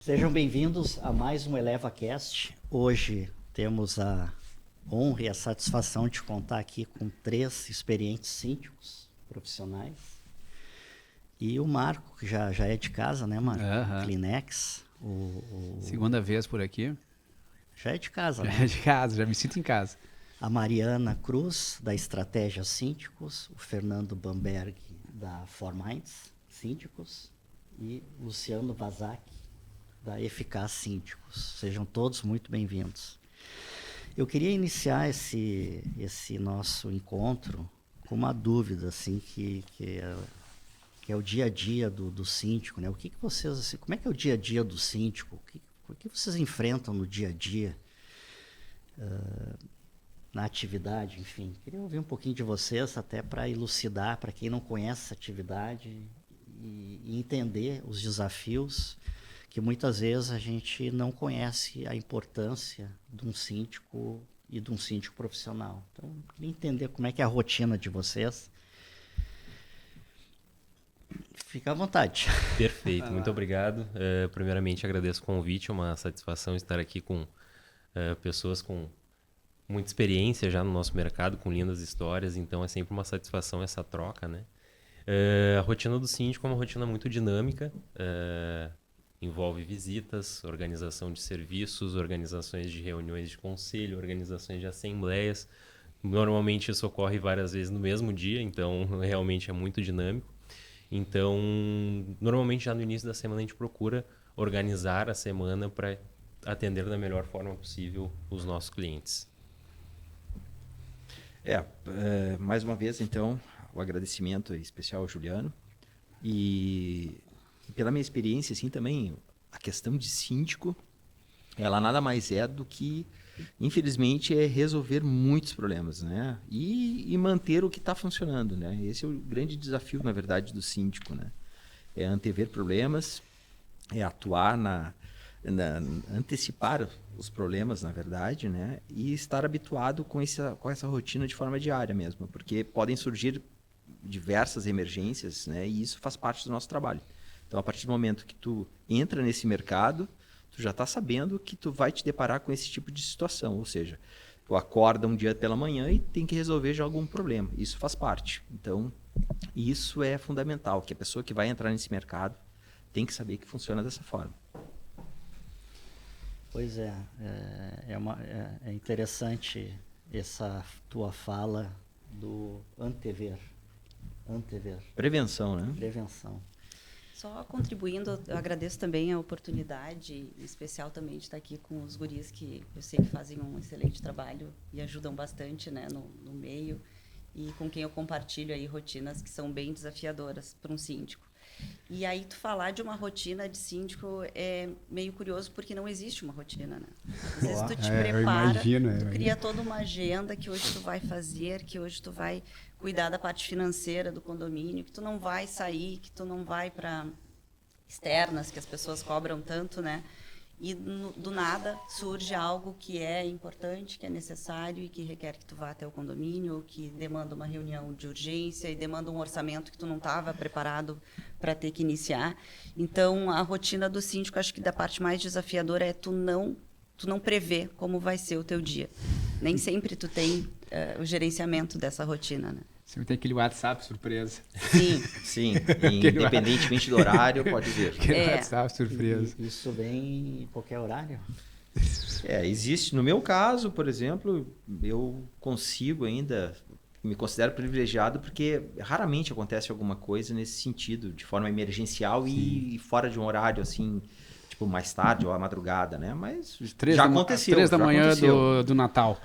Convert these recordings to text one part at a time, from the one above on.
Sejam bem-vindos a mais um ElevaCast. Hoje temos a honra e a satisfação de contar aqui com 3 experientes síndicos profissionais. E o Marco, que já é de casa, né, Marco? Kleenex. Segunda vez por aqui. Já é de casa, né? Já é de casa, já me sinto em casa. A Mariana Cruz, da Estratégia Síndicos. O Fernando Bamberg, da Forminds Síndicos. E Luciano Vazak, da Eficaz Síndicos. Sejam todos muito bem-vindos. Eu queria iniciar esse nosso encontro com uma dúvida, assim, que é o dia a dia do síndico, né? O que vocês, assim, como é que é o dia a dia do síndico? O que vocês enfrentam no dia a dia, na atividade, enfim? Queria ouvir um pouquinho de vocês, até para elucidar, para quem não conhece essa atividade e entender os desafios que muitas vezes a gente não conhece a importância de um síndico e de um síndico profissional. Então, eu queria entender como é que é a rotina de vocês. Fica à vontade. Perfeito, muito obrigado. Primeiramente, agradeço o convite, é uma satisfação estar aqui com pessoas com muita experiência já no nosso mercado, com lindas histórias, então é sempre uma satisfação essa troca, né? A rotina do síndico é uma rotina muito dinâmica, envolve visitas, organização de serviços, organizações de reuniões de conselho, organizações de assembleias. Normalmente isso ocorre várias vezes no mesmo dia, então realmente é muito dinâmico. Então, normalmente já no início da semana a gente procura organizar a semana para atender da melhor forma possível os nossos clientes. Mais uma vez, então, o agradecimento especial ao Juliano. E pela minha experiência, assim, também, a questão de síndico, ela nada mais é do que, infelizmente, é resolver muitos problemas, né? E manter o que está funcionando, né? Esse é o grande desafio, na verdade, do síndico, né? É antever problemas, é atuar antecipar os problemas, na verdade, né? E estar habituado com essa rotina de forma diária mesmo, porque podem surgir diversas emergências, né? E isso faz parte do nosso trabalho. Então, a partir do momento que tu entra nesse mercado, tu já está sabendo que tu vai te deparar com esse tipo de situação, ou seja, tu acorda um dia pela manhã e tem que resolver já algum problema. Isso faz parte. Então, isso é fundamental, que a pessoa que vai entrar nesse mercado tem que saber que funciona dessa forma. Pois é interessante essa tua fala do antever. Prevenção, né? Prevenção. Só contribuindo, eu agradeço também a oportunidade, em especial também de estar aqui com os guris que eu sei que fazem um excelente trabalho e ajudam bastante, né, no meio, e com quem eu compartilho aí rotinas que são bem desafiadoras para um síndico. E aí tu falar de uma rotina de síndico é meio curioso porque não existe uma rotina, né? Às vezes tu te prepara, tu cria toda uma agenda que hoje tu vai fazer, que hoje tu vai cuidar da parte financeira do condomínio, que tu não vai sair, que tu não vai para externas, que as pessoas cobram tanto, né? E do nada surge algo que é importante, que é necessário e que requer que tu vá até o condomínio, ou que demanda uma reunião de urgência e demanda um orçamento que tu não estava preparado para ter que iniciar. Então, a rotina do síndico, acho que da parte mais desafiadora é tu não prever como vai ser o teu dia. Nem sempre tu tem o gerenciamento dessa rotina, né? Sempre tem aquele WhatsApp surpresa. Sim, independentemente do horário, pode vir. Aquele WhatsApp surpresa. Isso vem em qualquer horário? Existe. No meu caso, por exemplo, eu consigo ainda, me considero privilegiado porque raramente acontece alguma coisa nesse sentido, de forma emergencial e fora de um horário assim, tipo mais tarde ou à madrugada, né? Mas já aconteceu. 3 da manhã do Natal.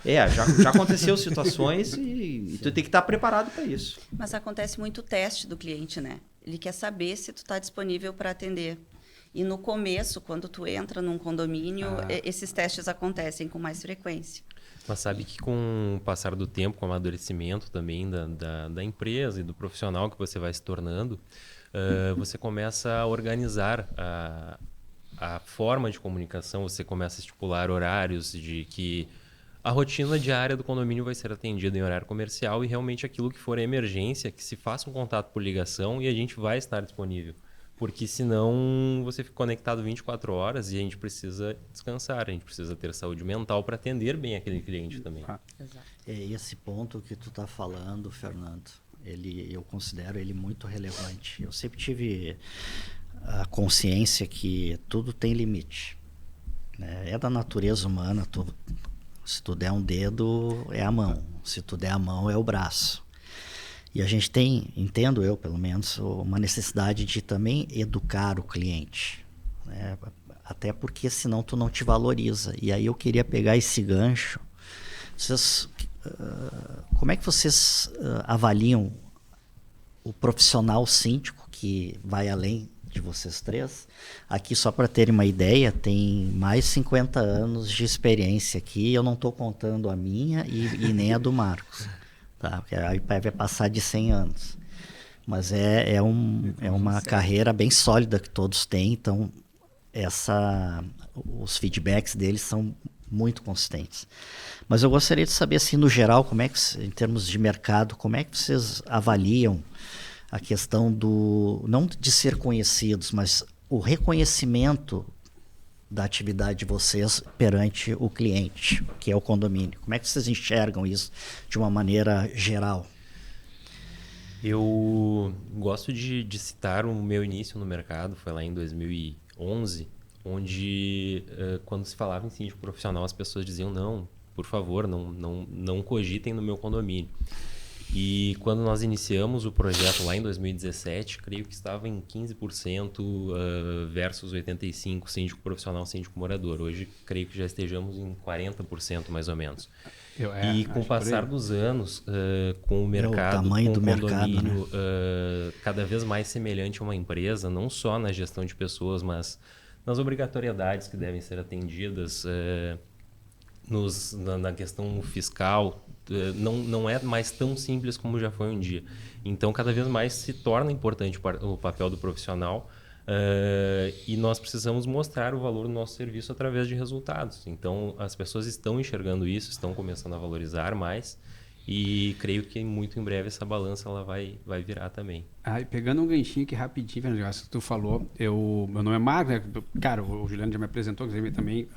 Já aconteceu situações e tu tem que estar preparado para isso. Mas acontece muito o teste do cliente, né? Ele quer saber se tu está disponível para atender. E no começo, quando tu entra num condomínio, esses testes acontecem com mais frequência. Mas sabe que com o passar do tempo, com o amadurecimento também da empresa e do profissional que você vai se tornando, você começa a organizar a forma de comunicação, você começa a estipular horários de que a rotina diária do condomínio vai ser atendida em horário comercial e realmente aquilo que for emergência, que se faça um contato por ligação e a gente vai estar disponível. Porque senão você fica conectado 24 horas e a gente precisa descansar, a gente precisa ter saúde mental para atender bem aquele cliente também. Exato. É esse ponto que tu está falando, Fernando, eu considero ele muito relevante. Eu sempre tive a consciência que tudo tem limite, né? É da natureza humana, se tu der um dedo, é a mão. Se tu der a mão, é o braço. E a gente tem, entendo eu pelo menos, uma necessidade de também educar o cliente, né? Até porque senão tu não te valoriza. E aí eu queria pegar esse gancho. Como é que vocês avaliam o profissional síndico que vai além de vocês três? Aqui, só para terem uma ideia, tem mais de 50 anos de experiência aqui. Eu não estou contando a minha e nem a do Marcos, tá? Porque aí vai passar de 100 anos. Mas é uma carreira bem sólida que todos têm. Então, os feedbacks deles são muito consistentes. Mas eu gostaria de saber, assim, no geral, como é que, em termos de mercado, como é que vocês avaliam a questão não de ser conhecidos, mas o reconhecimento da atividade de vocês perante o cliente, que é o condomínio. Como é que vocês enxergam isso de uma maneira geral? Eu gosto de citar o meu início no mercado, foi lá em 2011, onde quando se falava em síndico profissional, as pessoas diziam não, por favor, não cogitem no meu condomínio. E quando nós iniciamos o projeto lá em 2017, creio que estava em 15% versus 85% síndico profissional, síndico morador. Hoje, creio que já estejamos em 40% mais ou menos. E com o passar dos anos, com o mercado, tamanho com do o condomínio mercado, né? Cada vez mais semelhante a uma empresa, não só na gestão de pessoas, mas nas obrigatoriedades que devem ser atendidas, na questão fiscal, não é mais tão simples como já foi um dia. Então, cada vez mais se torna importante o papel do profissional e nós precisamos mostrar o valor do nosso serviço através de resultados. Então, as pessoas estão enxergando isso, estão começando a valorizar mais e creio que muito em breve essa balança ela vai virar também. E pegando um ganchinho aqui rapidinho, Fernando, que tu falou, meu nome é Marcos, né? Cara, o Juliano já me apresentou, quer dizer, também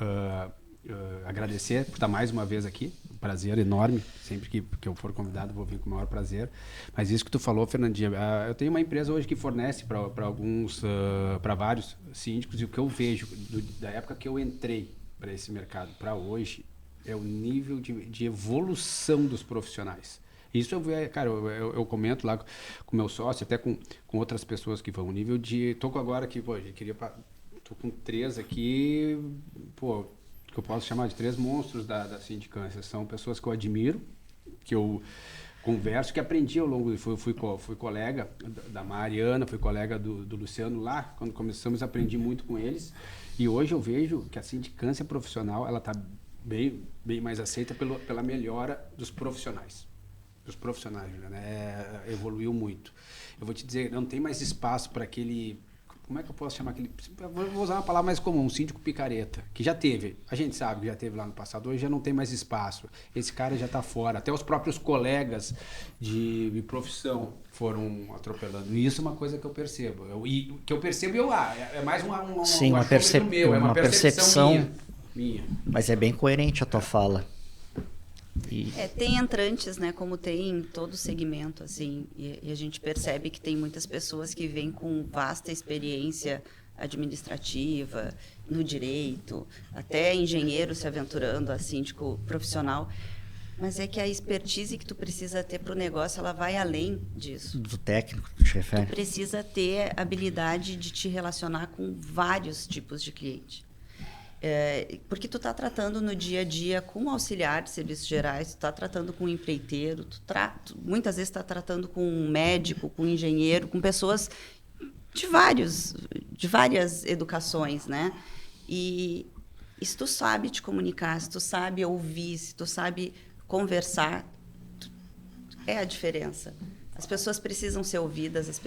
agradecer por estar mais uma vez aqui, um prazer enorme, sempre que eu for convidado vou vir com o maior prazer, mas isso que tu falou, Fernandinha, eu tenho uma empresa hoje que fornece para vários síndicos, e o que eu vejo da época que eu entrei para esse mercado para hoje é o nível de evolução dos profissionais. Isso eu comento lá com meu sócio, até com outras pessoas que vão, o nível de, tô agora aqui, tô com 3 aqui, que eu posso chamar de 3 monstros da sindicância. São pessoas que eu admiro, que eu converso, que aprendi ao longo... Fui colega da Mariana, fui colega do Luciano lá. Quando começamos, aprendi muito com eles. E hoje eu vejo que a sindicância profissional ela está bem mais aceita pela melhora dos profissionais. Dos profissionais, né? Evoluiu muito. Eu vou te dizer, não tem mais espaço para aquele... Como é que eu posso chamar aquele... Vou usar uma palavra mais comum, um síndico picareta, que já teve, a gente sabe que já teve lá no passado, hoje já não tem mais espaço. Esse cara já está fora. Até os próprios colegas de profissão foram atropelando. E isso é uma coisa que eu percebo. É mais Sim, uma percepção minha. Mas é bem coerente a tua fala. Tem entrantes, né, como tem em todo segmento, assim, e a gente percebe que tem muitas pessoas que vêm com vasta experiência administrativa, no direito, até engenheiro se aventurando a síndico profissional, mas é que a expertise que tu precisa ter para o negócio, ela vai além disso. Do técnico que te refere. Tu precisa ter habilidade de te relacionar com vários tipos de cliente. Porque tu está tratando no dia a dia com um auxiliar de serviços gerais, tu está tratando com um empreiteiro, muitas vezes está tratando com um médico, com um engenheiro, com pessoas de várias educações, né? E se tu sabe te comunicar, se tu sabe ouvir, se tu sabe conversar, é a diferença. As pessoas precisam ser ouvidas,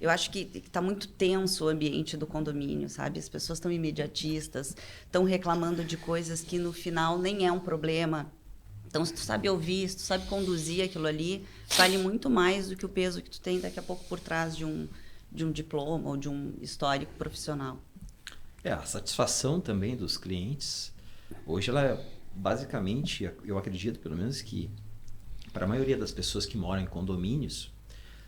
eu acho que está muito tenso o ambiente do condomínio, sabe? As pessoas estão imediatistas, estão reclamando de coisas que no final nem é um problema. Então, se tu sabe ouvir, se tu sabe conduzir aquilo ali, vale muito mais do que o peso que tu tem daqui a pouco por trás de de um diploma ou de um histórico profissional. A satisfação também dos clientes, hoje ela é basicamente, eu acredito pelo menos que para a maioria das pessoas que moram em condomínios,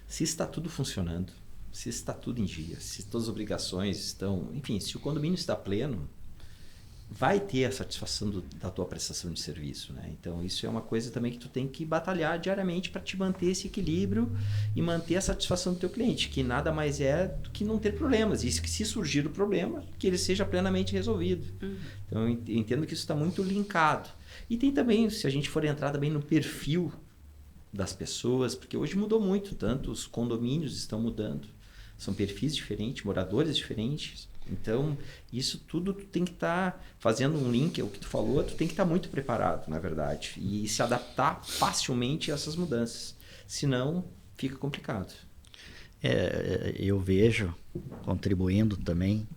se está tudo funcionando, se está tudo em dia, se todas as obrigações estão... Enfim, se o condomínio está pleno, vai ter a satisfação da tua prestação de serviço, né? Então, isso é uma coisa também que tu tem que batalhar diariamente para te manter esse equilíbrio e manter a satisfação do teu cliente, que nada mais é do que não ter problemas. E que se surgir o problema, que ele seja plenamente resolvido. Então, eu entendo que isso está muito linkado. E tem também, se a gente for entrar também no perfil das pessoas, porque hoje mudou muito, tanto os condomínios estão mudando, são perfis diferentes, moradores diferentes. Então, isso tudo tu tem que estar fazendo um link, é o que tu falou, tu tem que estar muito preparado, na verdade, e se adaptar facilmente a essas mudanças. Senão, fica complicado. Eu vejo, contribuindo também,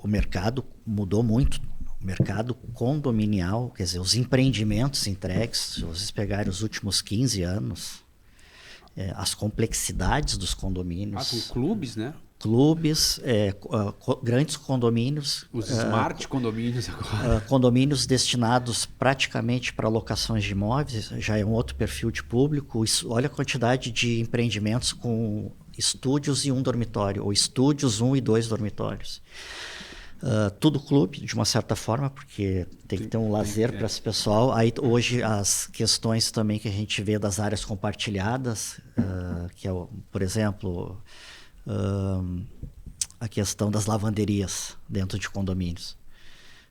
o mercado mudou muito. O mercado condominial, quer dizer, os empreendimentos entregues, se vocês pegarem os últimos 15 anos, as complexidades dos condomínios. Com clubes, né? Clubes, grandes condomínios. Os smart condomínios agora. Condomínios destinados praticamente para locações de imóveis, já é um outro perfil de público. Olha a quantidade de empreendimentos com estúdios e um dormitório, ou estúdios 1 e 2 dormitórios. Tudo clube, de uma certa forma, porque tem que ter um lazer para esse pessoal. Aí, hoje, as questões também que a gente vê das áreas compartilhadas, que é, por exemplo, a questão das lavanderias dentro de condomínios.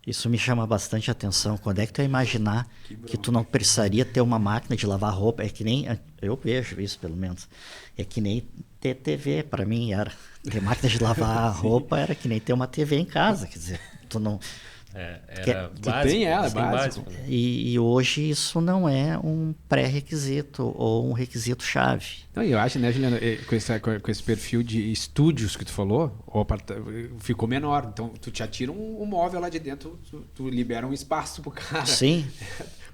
Isso me chama bastante atenção. Quando é que tu ia imaginar que tu não precisaria ter uma máquina de lavar roupa? É que nem... Eu vejo isso, pelo menos. É que nem ter TV, para mim, era... Ter máquina de lavar roupa era que nem ter uma TV em casa. Quer dizer, tu não... Era Tu básico, tem ela, é assim, básico. né? E hoje isso não é um pré-requisito ou um requisito-chave. Não, eu acho, né, Juliana, com esse perfil de estúdios que tu falou, ficou menor. Então, tu te atira um móvel lá de dentro, tu libera um espaço pro cara. Sim.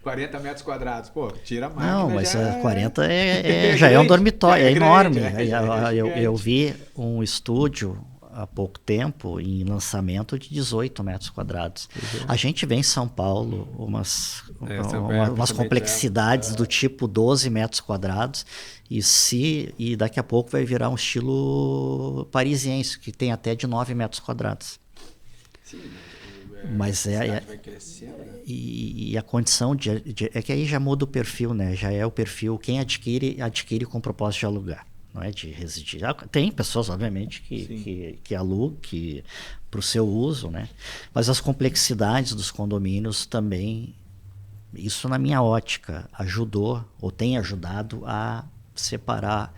40 metros quadrados. Pô, tira a máquina. Não, mas já 40 já é um dormitório, é enorme. Grande. Eu vi um estúdio há pouco tempo em lançamento de 18 metros quadrados. A gente vê em São Paulo umas complexidades do tipo 12 metros quadrados e daqui a pouco vai virar um estilo parisiense, que tem até de 9 metros quadrados. Sim, mas vai crescendo, né? E a condição é que aí já muda o perfil, né? Já é o perfil, quem adquire com propósito de alugar. Não é de residir. Tem pessoas, obviamente, que alugam para o seu uso, né? Mas as complexidades dos condomínios também, isso na minha ótica, ajudou ou tem ajudado a separar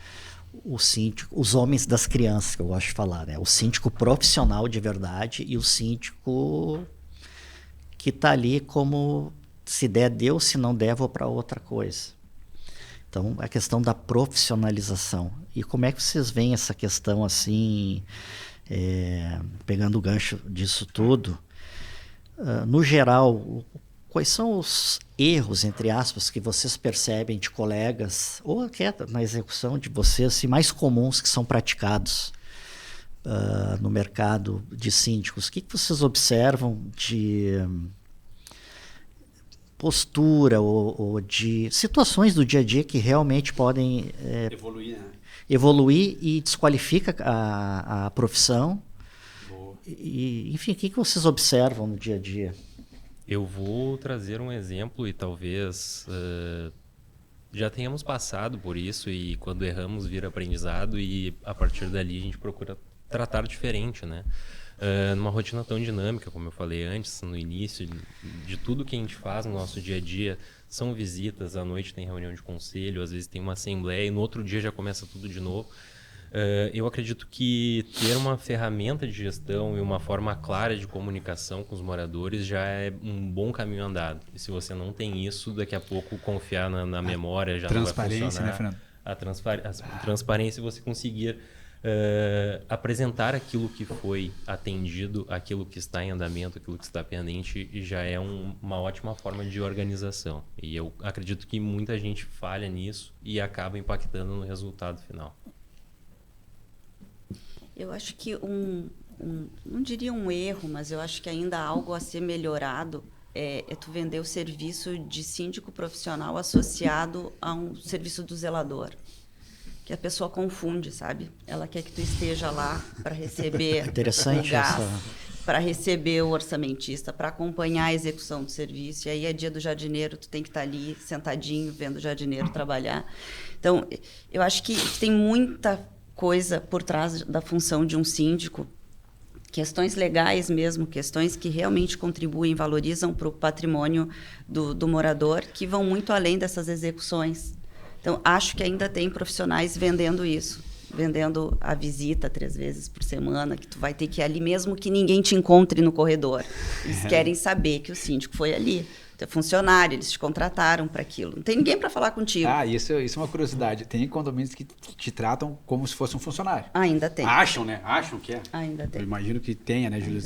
o síndico, os homens das crianças, que eu gosto de falar, né? O síndico profissional de verdade e o síndico que está ali como se der, deu, se não der, vou para outra coisa. Então, a questão da profissionalização. E como é que vocês veem essa questão assim, pegando o gancho disso tudo? No geral, quais são os erros, entre aspas, que vocês percebem de colegas, ou até na execução de vocês, assim, mais comuns que são praticados no mercado de síndicos? O que vocês observam de postura ou de situações do dia a dia que realmente podem evoluir e desqualifica a profissão? Enfim, o que vocês observam no dia a dia? Eu vou trazer um exemplo e talvez já tenhamos passado por isso e quando erramos vira aprendizado e a partir dali a gente procura tratar diferente, né? Numa rotina tão dinâmica, como eu falei antes, no início, de tudo que a gente faz no nosso dia a dia, são visitas, à noite tem reunião de conselho, às vezes tem uma assembleia e no outro dia já começa tudo de novo. Eu acredito que ter uma ferramenta de gestão e uma forma clara de comunicação com os moradores já é um bom caminho andado. E se você não tem isso, daqui a pouco confiar na memória já não vai funcionar. Transparência, né, Fernando? A transparência, você conseguir apresentar aquilo que foi atendido, aquilo que está em andamento, aquilo que está pendente, já é uma ótima forma de organização. E eu acredito que muita gente falha nisso e acaba impactando no resultado final. Eu acho que não diria um erro, mas eu acho que ainda há algo a ser melhorado é tu vender o serviço de síndico profissional associado a um serviço do zelador. Que a pessoa confunde, sabe? Ela quer que tu esteja lá para receber Interessante o gás, essa... para receber o orçamentista, para acompanhar a execução do serviço. E aí é dia do jardineiro, tu tem que estar ali sentadinho vendo o jardineiro trabalhar. Então, eu acho que tem muita coisa por trás da função de um síndico, questões legais mesmo, questões que realmente contribuem, valorizam para o patrimônio do morador, que vão muito além dessas execuções. Então, acho que ainda tem profissionais vendendo isso, vendendo a visita 3 vezes por semana, que tu vai ter que ir ali mesmo que ninguém te encontre no corredor. Eles querem saber que o síndico foi ali. Tu é funcionário, eles te contrataram para aquilo. Não tem ninguém para falar contigo. Isso é uma curiosidade. Tem condomínios que te tratam como se fosse um funcionário. Ainda tem. Acham, né? Acham que é. Ainda tem. Eu imagino que tenha, né, Júlia?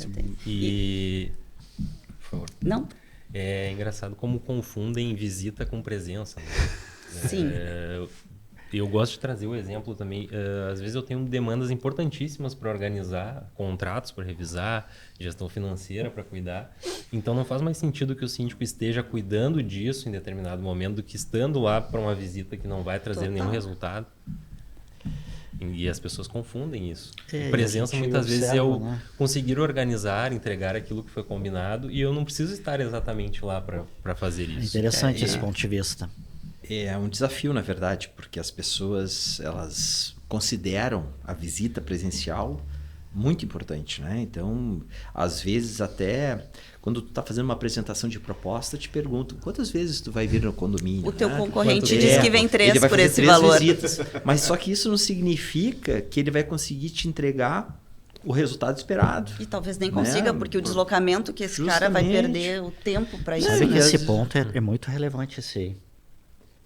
E... Por favor. Não? É engraçado como confundem visita com presença, né? Sim. Eu gosto de trazer o exemplo também. Às vezes eu tenho demandas importantíssimas para organizar, contratos para revisar, gestão financeira para cuidar. Então não faz mais sentido que o síndico esteja cuidando disso em determinado momento do que estando lá para uma visita que não vai trazer nenhum resultado. E as pessoas confundem isso. Presença muitas vezes é eu conseguir organizar, entregar aquilo que foi combinado e eu não preciso estar exatamente lá para fazer isso. Interessante esse ponto de vista. É um desafio, na verdade, porque as pessoas elas consideram a visita presencial muito importante, né? Então, às vezes até quando tu está fazendo uma apresentação de proposta, te perguntam quantas vezes tu vai vir no condomínio. O teu concorrente Quantas diz que vem 3 ele vai por fazer esse 3 valor. visitas. Mas só que isso não significa que ele vai conseguir te entregar o resultado esperado. E talvez nem consiga, porque o deslocamento que esse cara vai perder o tempo para isso. Sabe que né? esse ponto é muito relevante, esse aí.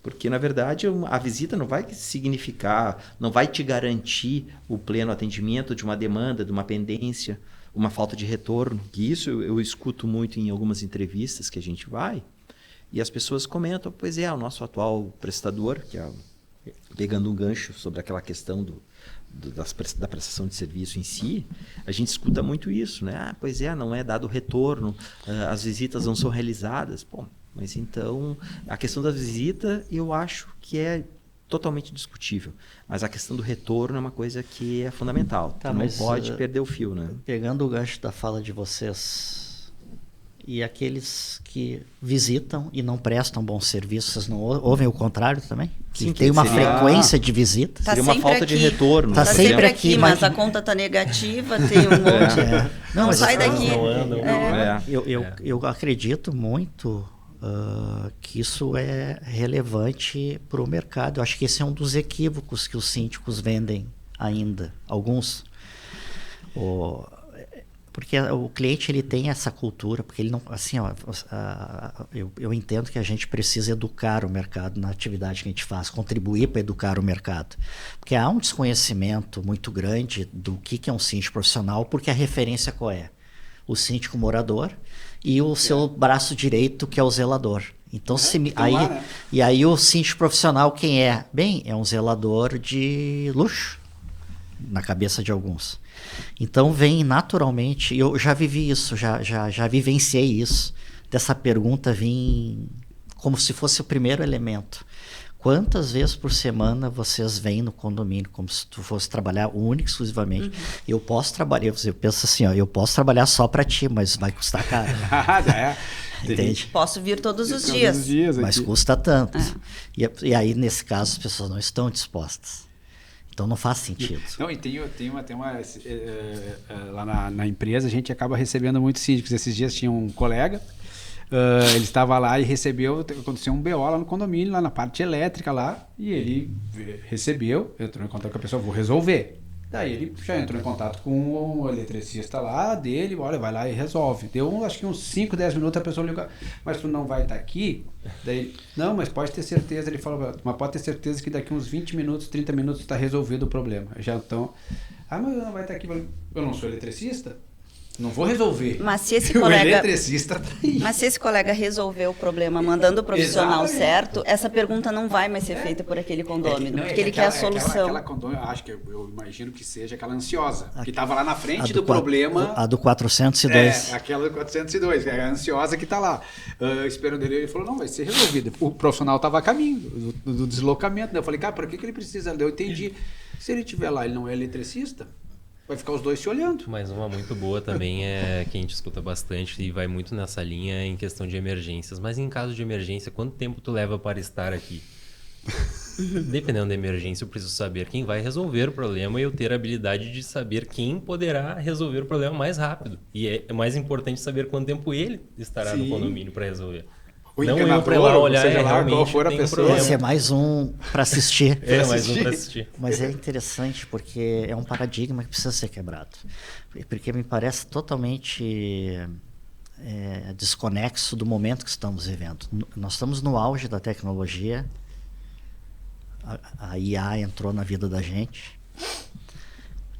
Porque, na verdade, a visita não vai significar, não vai te garantir o pleno atendimento de uma demanda, de uma pendência, uma falta de retorno. Que isso eu escuto muito em algumas entrevistas que a gente vai, e as pessoas comentam, pois é, o nosso atual prestador, que é, pegando um gancho sobre aquela questão da prestação de serviço em si, a gente escuta muito isso, né? Pois é, não é dado retorno, as visitas não são realizadas. Bom, mas então, a questão da visita, eu acho que é totalmente discutível. Mas a questão do retorno é uma coisa que é fundamental. Tá, não mas, pode perder o fio, né? Pegando o gancho da fala de vocês, e aqueles que visitam e não prestam bons serviços, vocês não ouvem o contrário também? Que Sim, tem que uma seria- frequência de visita? Tá Seria uma sempre falta de aqui. retorno. Tá por sempre exemplo. aqui, mas mas- a conta tá negativa, tem um monte. Não mas sai daqui. não andam. É. Eu acredito muito que isso é relevante para o mercado. Eu acho que esse é um dos equívocos que os síndicos vendem ainda, alguns. Porque o cliente ele tem essa cultura, porque ele não, assim, eu entendo que a gente precisa educar o mercado na atividade que a gente faz, contribuir para educar o mercado, porque há um desconhecimento muito grande do que é um síndico profissional, porque a referência qual é? O síndico morador e o seu braço direito, que é o zelador. Então, e aí o síndico profissional quem é? Bem, é um zelador de luxo, na cabeça de alguns. Então vem naturalmente, eu já vivi isso, já vivenciei isso, dessa pergunta vir como se fosse o primeiro elemento. Quantas vezes por semana vocês vêm no condomínio, como se tu fosse trabalhar única, exclusivamente? Eu posso trabalhar, eu penso assim, eu posso trabalhar só para ti, mas vai custar caro. Entende? Posso vir todos os Todos dias. os dias Mas aqui. custa tanto. E aí, nesse caso, as pessoas não estão dispostas. Então não faz sentido. Não, e tem uma lá na empresa a gente acaba recebendo muitos síndicos. Esses dias tinha um colega, ele estava lá e aconteceu um BO lá no condomínio, lá na parte elétrica lá, e ele recebeu, entrou em contato com a pessoa, vou resolver. Daí ele já entrou em contato com o eletricista lá dele, olha, vai lá e resolve. Deu acho que uns 5, 10 minutos a pessoa liga, mas tu não vai estar aqui? Daí, não, mas pode ter certeza, ele falou, mas pode ter certeza que daqui uns 20 minutos, 30 minutos está resolvido o problema. Já então, mas eu não vai estar aqui, eu não sou eletricista? Não vou resolver. Mas se esse O colega, eletricista tá aí. mas se esse colega resolver o problema mandando o profissional Exatamente. certo, essa pergunta não vai mais ser feita por aquele condômino, Não, porque ele quer a solução. Aquela condômino, eu acho que eu imagino que seja aquela ansiosa, que estava lá na A frente do do problema. A do 402. Aquela 402, que é a ansiosa que está lá. Esperando ele falou, não, vai ser resolvido. O profissional estava a caminho do deslocamento, né? Eu falei, cara, para que ele precisa? Eu entendi. Se ele estiver lá, ele não é eletricista, vai ficar os dois se olhando. Mas uma muito boa também é que a gente escuta bastante e vai muito nessa linha em questão de emergências. Mas em caso de emergência, quanto tempo tu leva para estar aqui? Dependendo da emergência, eu preciso saber quem vai resolver o problema e eu ter a habilidade de saber quem poderá resolver o problema mais rápido. E é mais importante saber quanto tempo ele estará no Sim. condomínio para resolver. O Não eu encanador, para lá ou olhar seja lá realmente qual for a tem um pessoa. problema. Esse é mais um para assistir. É, mais um para assistir. Mas é interessante porque é um paradigma que precisa ser quebrado. Porque me parece totalmente desconexo do momento que estamos vivendo. Nós estamos no auge da tecnologia. A IA entrou na vida da gente.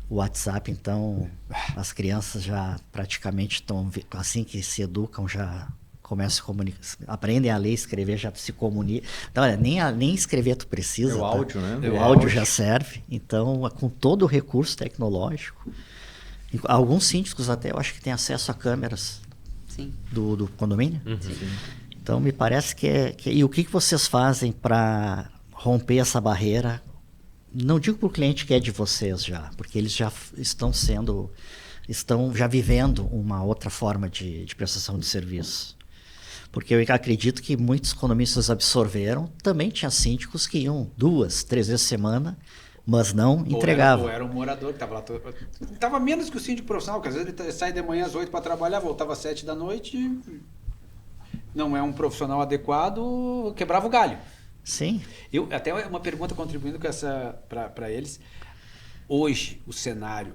O WhatsApp, então, as crianças já praticamente estão, assim que se educam, já começam a comunicar, aprendem a ler e escrever, já se comunicam. Então, olha, nem escrever tu precisa. É o áudio, né? O áudio já serve. Então, com todo o recurso tecnológico, alguns síndicos até eu acho que têm acesso a câmeras Sim. do condomínio. Então, me parece E o que vocês fazem para romper essa barreira? Não digo para o cliente que é de vocês já, porque eles já estão já vivendo uma outra forma de prestação de serviço. Porque eu acredito que muitos condomínios absorveram, também tinha síndicos que iam 2, 3 vezes por semana, mas não entregavam. Ou era um morador que estava lá. Estava menos que o síndico profissional, porque às vezes ele sai de manhã às 8 para trabalhar, voltava às 7 da noite, não é um profissional adequado, quebrava o galho. Sim. Até uma pergunta contribuindo com essa para eles. Hoje, o cenário,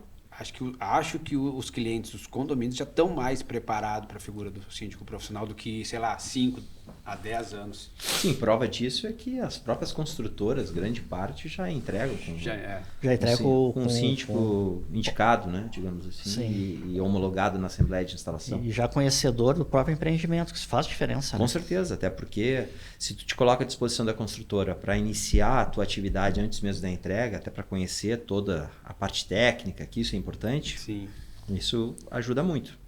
acho que os clientes, os condomínios já estão mais preparados para a figura do síndico profissional do que, sei lá, 5 a 10 anos. Sim, prova disso é que as próprias construtoras, grande parte, já entregam Já entrega com um síndico indicado, né, digamos assim, e homologado na Assembleia de Instalação. E já conhecedor do próprio empreendimento, que isso faz diferença. Com né? certeza, até porque se tu te coloca à disposição da construtora para iniciar a tua atividade antes mesmo da entrega, até para conhecer toda a parte técnica, que isso é importante, Sim. isso ajuda muito.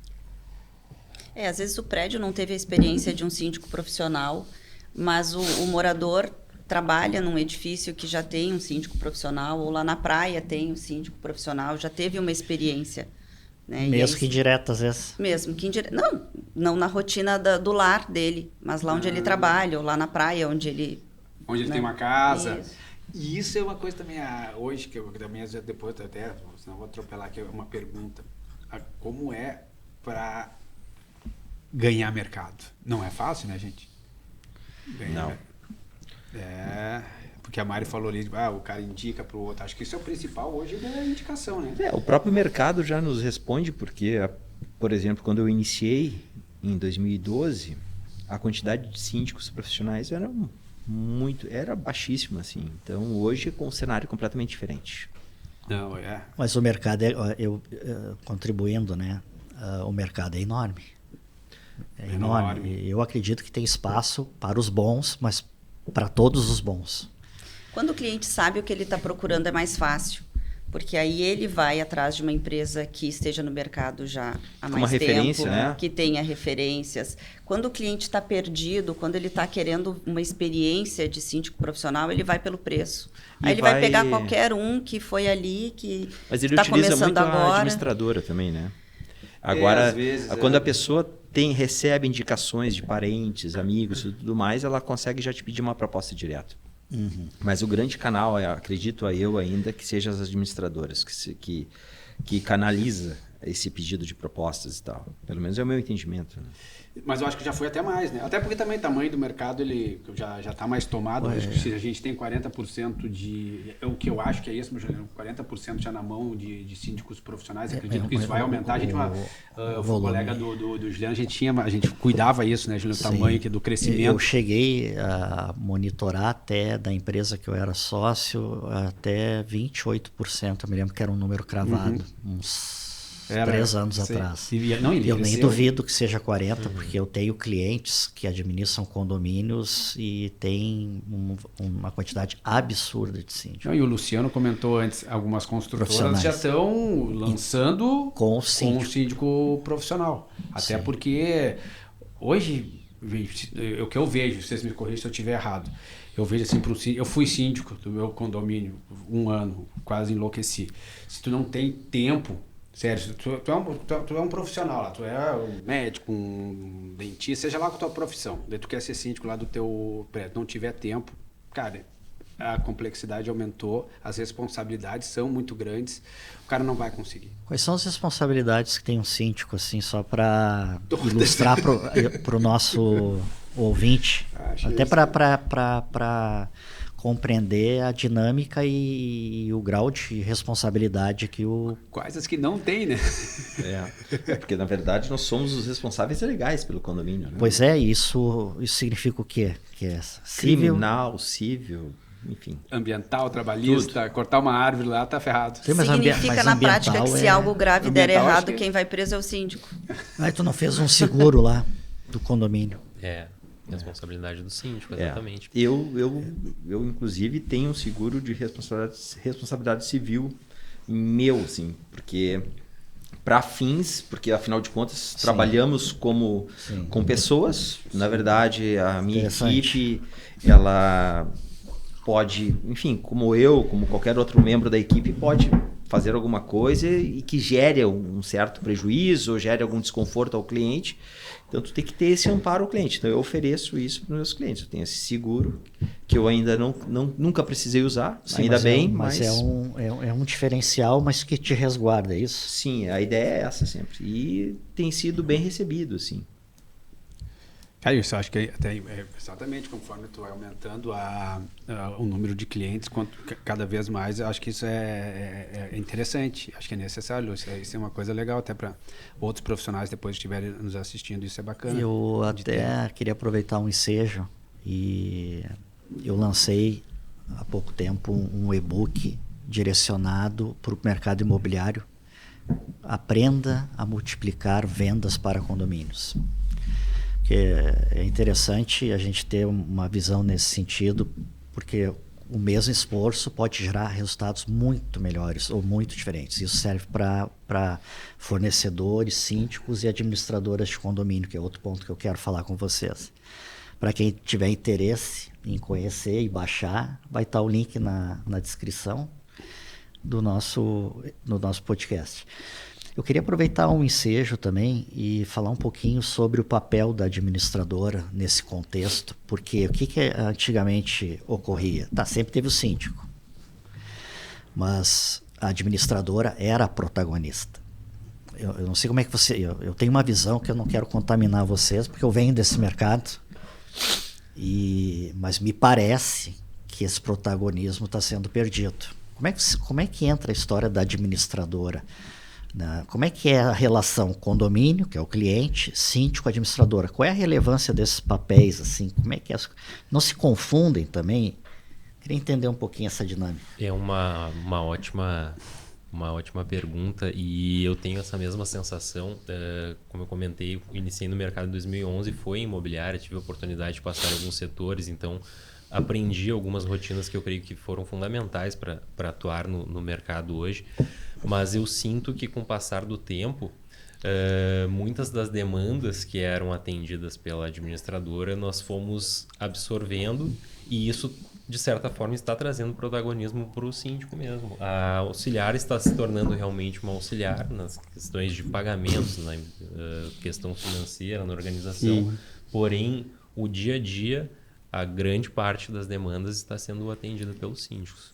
Às vezes o prédio não teve a experiência de um síndico profissional, mas o morador trabalha num edifício que já tem um síndico profissional, ou lá na praia tem um síndico profissional, já teve uma experiência. Né? Mesmo que indireta, às vezes. Mesmo que indireta. Não na rotina do lar dele, mas lá onde ele trabalha, ou lá na praia, onde ele... Onde ele né? tem uma casa. Isso. E isso é uma coisa também, hoje, que eu também, depois até, senão vou atropelar aqui uma pergunta. Como é para ganhar mercado? Não é fácil, né, gente? Não. Porque a Mari falou ali, o cara indica para o outro. Acho que isso é o principal hoje da indicação, né? O próprio mercado já nos responde, porque, por exemplo, quando eu iniciei em 2012, a quantidade de síndicos profissionais era baixíssima, assim. Então, hoje, com um cenário completamente diferente. Não, Mas o mercado, contribuindo, né? O mercado é enorme. É enorme. Eu acredito que tem espaço para os bons, mas para todos os bons. Quando o cliente sabe o que ele está procurando, é mais fácil. Porque aí ele vai atrás de uma empresa que esteja no mercado já há mais referência, tempo, né? Que tenha referências. Quando o cliente está perdido, quando ele está querendo uma experiência de síndico profissional, ele vai pelo preço. Aí ele vai pegar qualquer um que foi ali, que Mas ele está utiliza começando muito a agora. administradora também, né? Agora, às vezes, quando a pessoa recebe indicações de parentes, amigos e tudo mais, ela consegue já te pedir uma proposta direto. Mas o grande canal, acredito eu ainda, que sejam as administradoras, que canaliza esse pedido de propostas e tal. Pelo menos é o meu entendimento. Né? Mas eu acho que já foi até mais, né? Até porque também o tamanho do mercado ele já está mais tomado. Acho que se a gente tem 40% de... O que eu acho que é isso, 40% já na mão de síndicos profissionais. Acredito que isso vai aumentar. A gente, o colega do Juliano, a gente cuidava isso, né, Juliano? O tamanho do crescimento. Eu cheguei a monitorar até da empresa que eu era sócio até 28%. Eu me lembro que era um número cravado. 3 anos sei. atrás. Ele Eu nem cresceu. duvido que seja 40, porque eu tenho clientes que administram condomínios e tem uma quantidade absurda de síndicos. Não, e o Luciano comentou antes, algumas construtoras Profissionais. já estão lançando Com o um síndico. síndico profissional. Até Sim. porque hoje, o que eu vejo, vocês me corrigem se eu estiver errado, eu vejo assim, eu fui síndico do meu condomínio 1 ano, quase enlouqueci. Se tu não tem tempo, sério, tu é um profissional lá, tu é um médico, um dentista, seja lá com a tua profissão, daí tu quer ser síndico lá do teu prédio, não tiver tempo, cara, a complexidade aumentou, as responsabilidades são muito grandes, o cara não vai conseguir. Quais são as responsabilidades que tem um síndico, assim, só para ilustrar para o nosso ouvinte, Acho até isso. para compreender a dinâmica e o grau de responsabilidade que o... Quais as que não tem, né? Porque, na verdade, nós somos os responsáveis legais pelo condomínio. Né? Pois é, isso significa o quê? Que é civil? Criminal, civil, enfim. Ambiental, trabalhista, cortar uma árvore lá, tá ferrado. Sim, mas Significa mas na prática que ambiental se algo grave der ambiental, acho errado, que- quem vai preso é o síndico. Aí tu não fez um seguro lá do condomínio. É, responsabilidade do síndico, É. exatamente. Eu, inclusive, tenho um seguro de responsabilidade civil meu, assim, porque para fins, porque afinal de contas trabalhamos com pessoas. Na verdade, a minha Interessante. equipe, ela pode, enfim, como qualquer outro membro da equipe, pode fazer alguma coisa e que gere um certo prejuízo ou gere algum desconforto ao cliente. Então, tu tem que ter esse amparo ao cliente. Então, eu ofereço isso para os meus clientes. Eu tenho esse seguro que eu ainda nunca precisei usar, Sim, ainda bem, mas mas... é um diferencial, mas que te resguarda, é isso? Sim, a ideia é essa sempre. E tem sido bem recebido, assim. É isso, acho que até exatamente conforme tu vai aumentando o número de clientes, cada vez mais, eu acho que isso é interessante, acho que é necessário, isso é uma coisa legal até para outros profissionais depois estiverem nos assistindo, isso é bacana. Eu até queria aproveitar um ensejo e eu lancei há pouco tempo um e-book direcionado para o mercado imobiliário. Aprenda a multiplicar vendas para condomínios. Que é interessante a gente ter uma visão nesse sentido, porque o mesmo esforço pode gerar resultados muito melhores ou muito diferentes. Isso serve para fornecedores, síndicos e administradoras de condomínio, que é outro ponto que eu quero falar com vocês. Para quem tiver interesse em conhecer e baixar, vai estar o link na descrição do nosso podcast. Eu queria aproveitar um ensejo também e falar um pouquinho sobre o papel da administradora nesse contexto, porque o que antigamente ocorria? Sempre teve o síndico, mas a administradora era a protagonista. Eu não sei como é que você... Eu tenho uma visão que eu não quero contaminar vocês, porque eu venho desse mercado, mas me parece que esse protagonismo está sendo perdido. Como é que entra a história da administradora? Como é que é a relação condomínio, que é o cliente, síndico, administradora? Qual é a relevância desses papéis? Assim? Como é que não se confundem também? Queria entender um pouquinho essa dinâmica. É uma ótima pergunta e eu tenho essa mesma sensação. Como eu comentei, iniciei no mercado em 2011, foi em imobiliária, tive a oportunidade de passar em alguns setores, então aprendi algumas rotinas que eu creio que foram fundamentais para atuar no mercado hoje. Mas eu sinto que com o passar do tempo, muitas das demandas que eram atendidas pela administradora, nós fomos absorvendo e isso, de certa forma, está trazendo protagonismo para o síndico mesmo. A auxiliar está se tornando realmente uma auxiliar nas questões de pagamentos, na questão financeira, na organização. Sim. Porém, o dia a dia, a grande parte das demandas está sendo atendida pelos síndicos.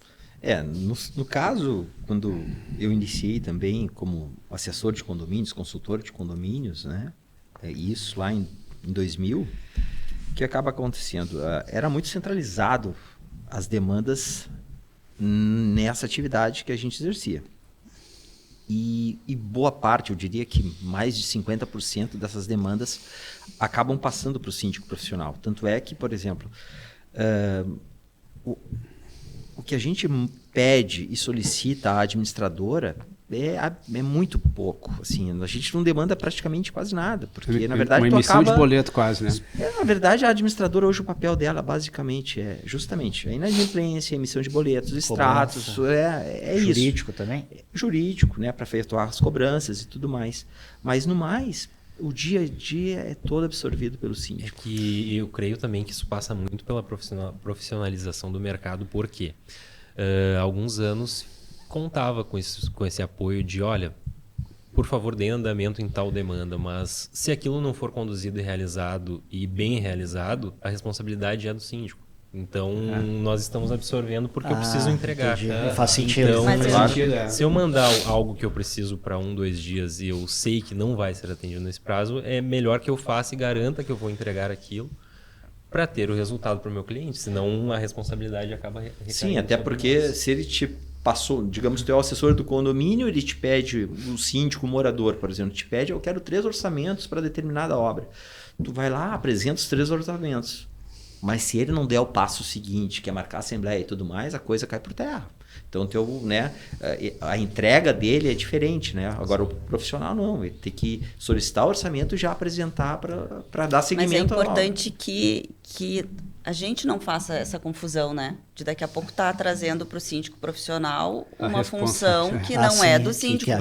No caso, quando eu iniciei também como assessor de condomínios, consultor de condomínios, né? Isso lá em 2000, o que acaba acontecendo? Era muito centralizado as demandas nessa atividade que a gente exercia. E boa parte, eu diria que mais de 50% dessas demandas acabam passando para o síndico profissional. Tanto é que, por exemplo, o que a gente pede e solicita à administradora é muito pouco. Assim, a gente não demanda praticamente quase nada, porque na verdade uma emissão de boleto quase, né? Na verdade, a administradora hoje, o papel dela basicamente é justamente a inadimplência, a emissão de boletos, extratos, é isso. Jurídico também? Jurídico, né, para efetuar as cobranças e tudo mais. Mas no mais, o dia a dia é todo absorvido pelo síndico. É que eu creio também que isso passa muito pela profissionalização do mercado, porque há alguns anos contava com esse apoio de, olha, por favor, dê andamento em tal demanda, mas se aquilo não for conduzido e realizado e bem realizado, a responsabilidade é do síndico. Então, nós estamos absorvendo porque eu preciso entregar. Faz sentido. Então, Faz claro, se eu mandar algo que eu preciso para 1, 2 dias e eu sei que não vai ser atendido nesse prazo, é melhor que eu faça e garanta que eu vou entregar aquilo para ter o resultado para o meu cliente, senão a responsabilidade acaba recaindo. Sim, até porque se ele te passou, digamos, tu é o assessor do condomínio, ele te pede, o síndico, o morador, por exemplo, te pede, eu quero 3 orçamentos para determinada obra. Tu vai lá, apresenta os 3 orçamentos. Mas se ele não der o passo seguinte, que é marcar a assembleia e tudo mais, a coisa cai por terra. Então, a entrega dele é diferente, né? Agora, o profissional não, ele tem que solicitar o orçamento e já apresentar para dar seguimento. Mas é importante que a gente não faça essa confusão, né? De daqui a pouco estar trazendo para o síndico profissional uma função que não é do síndico.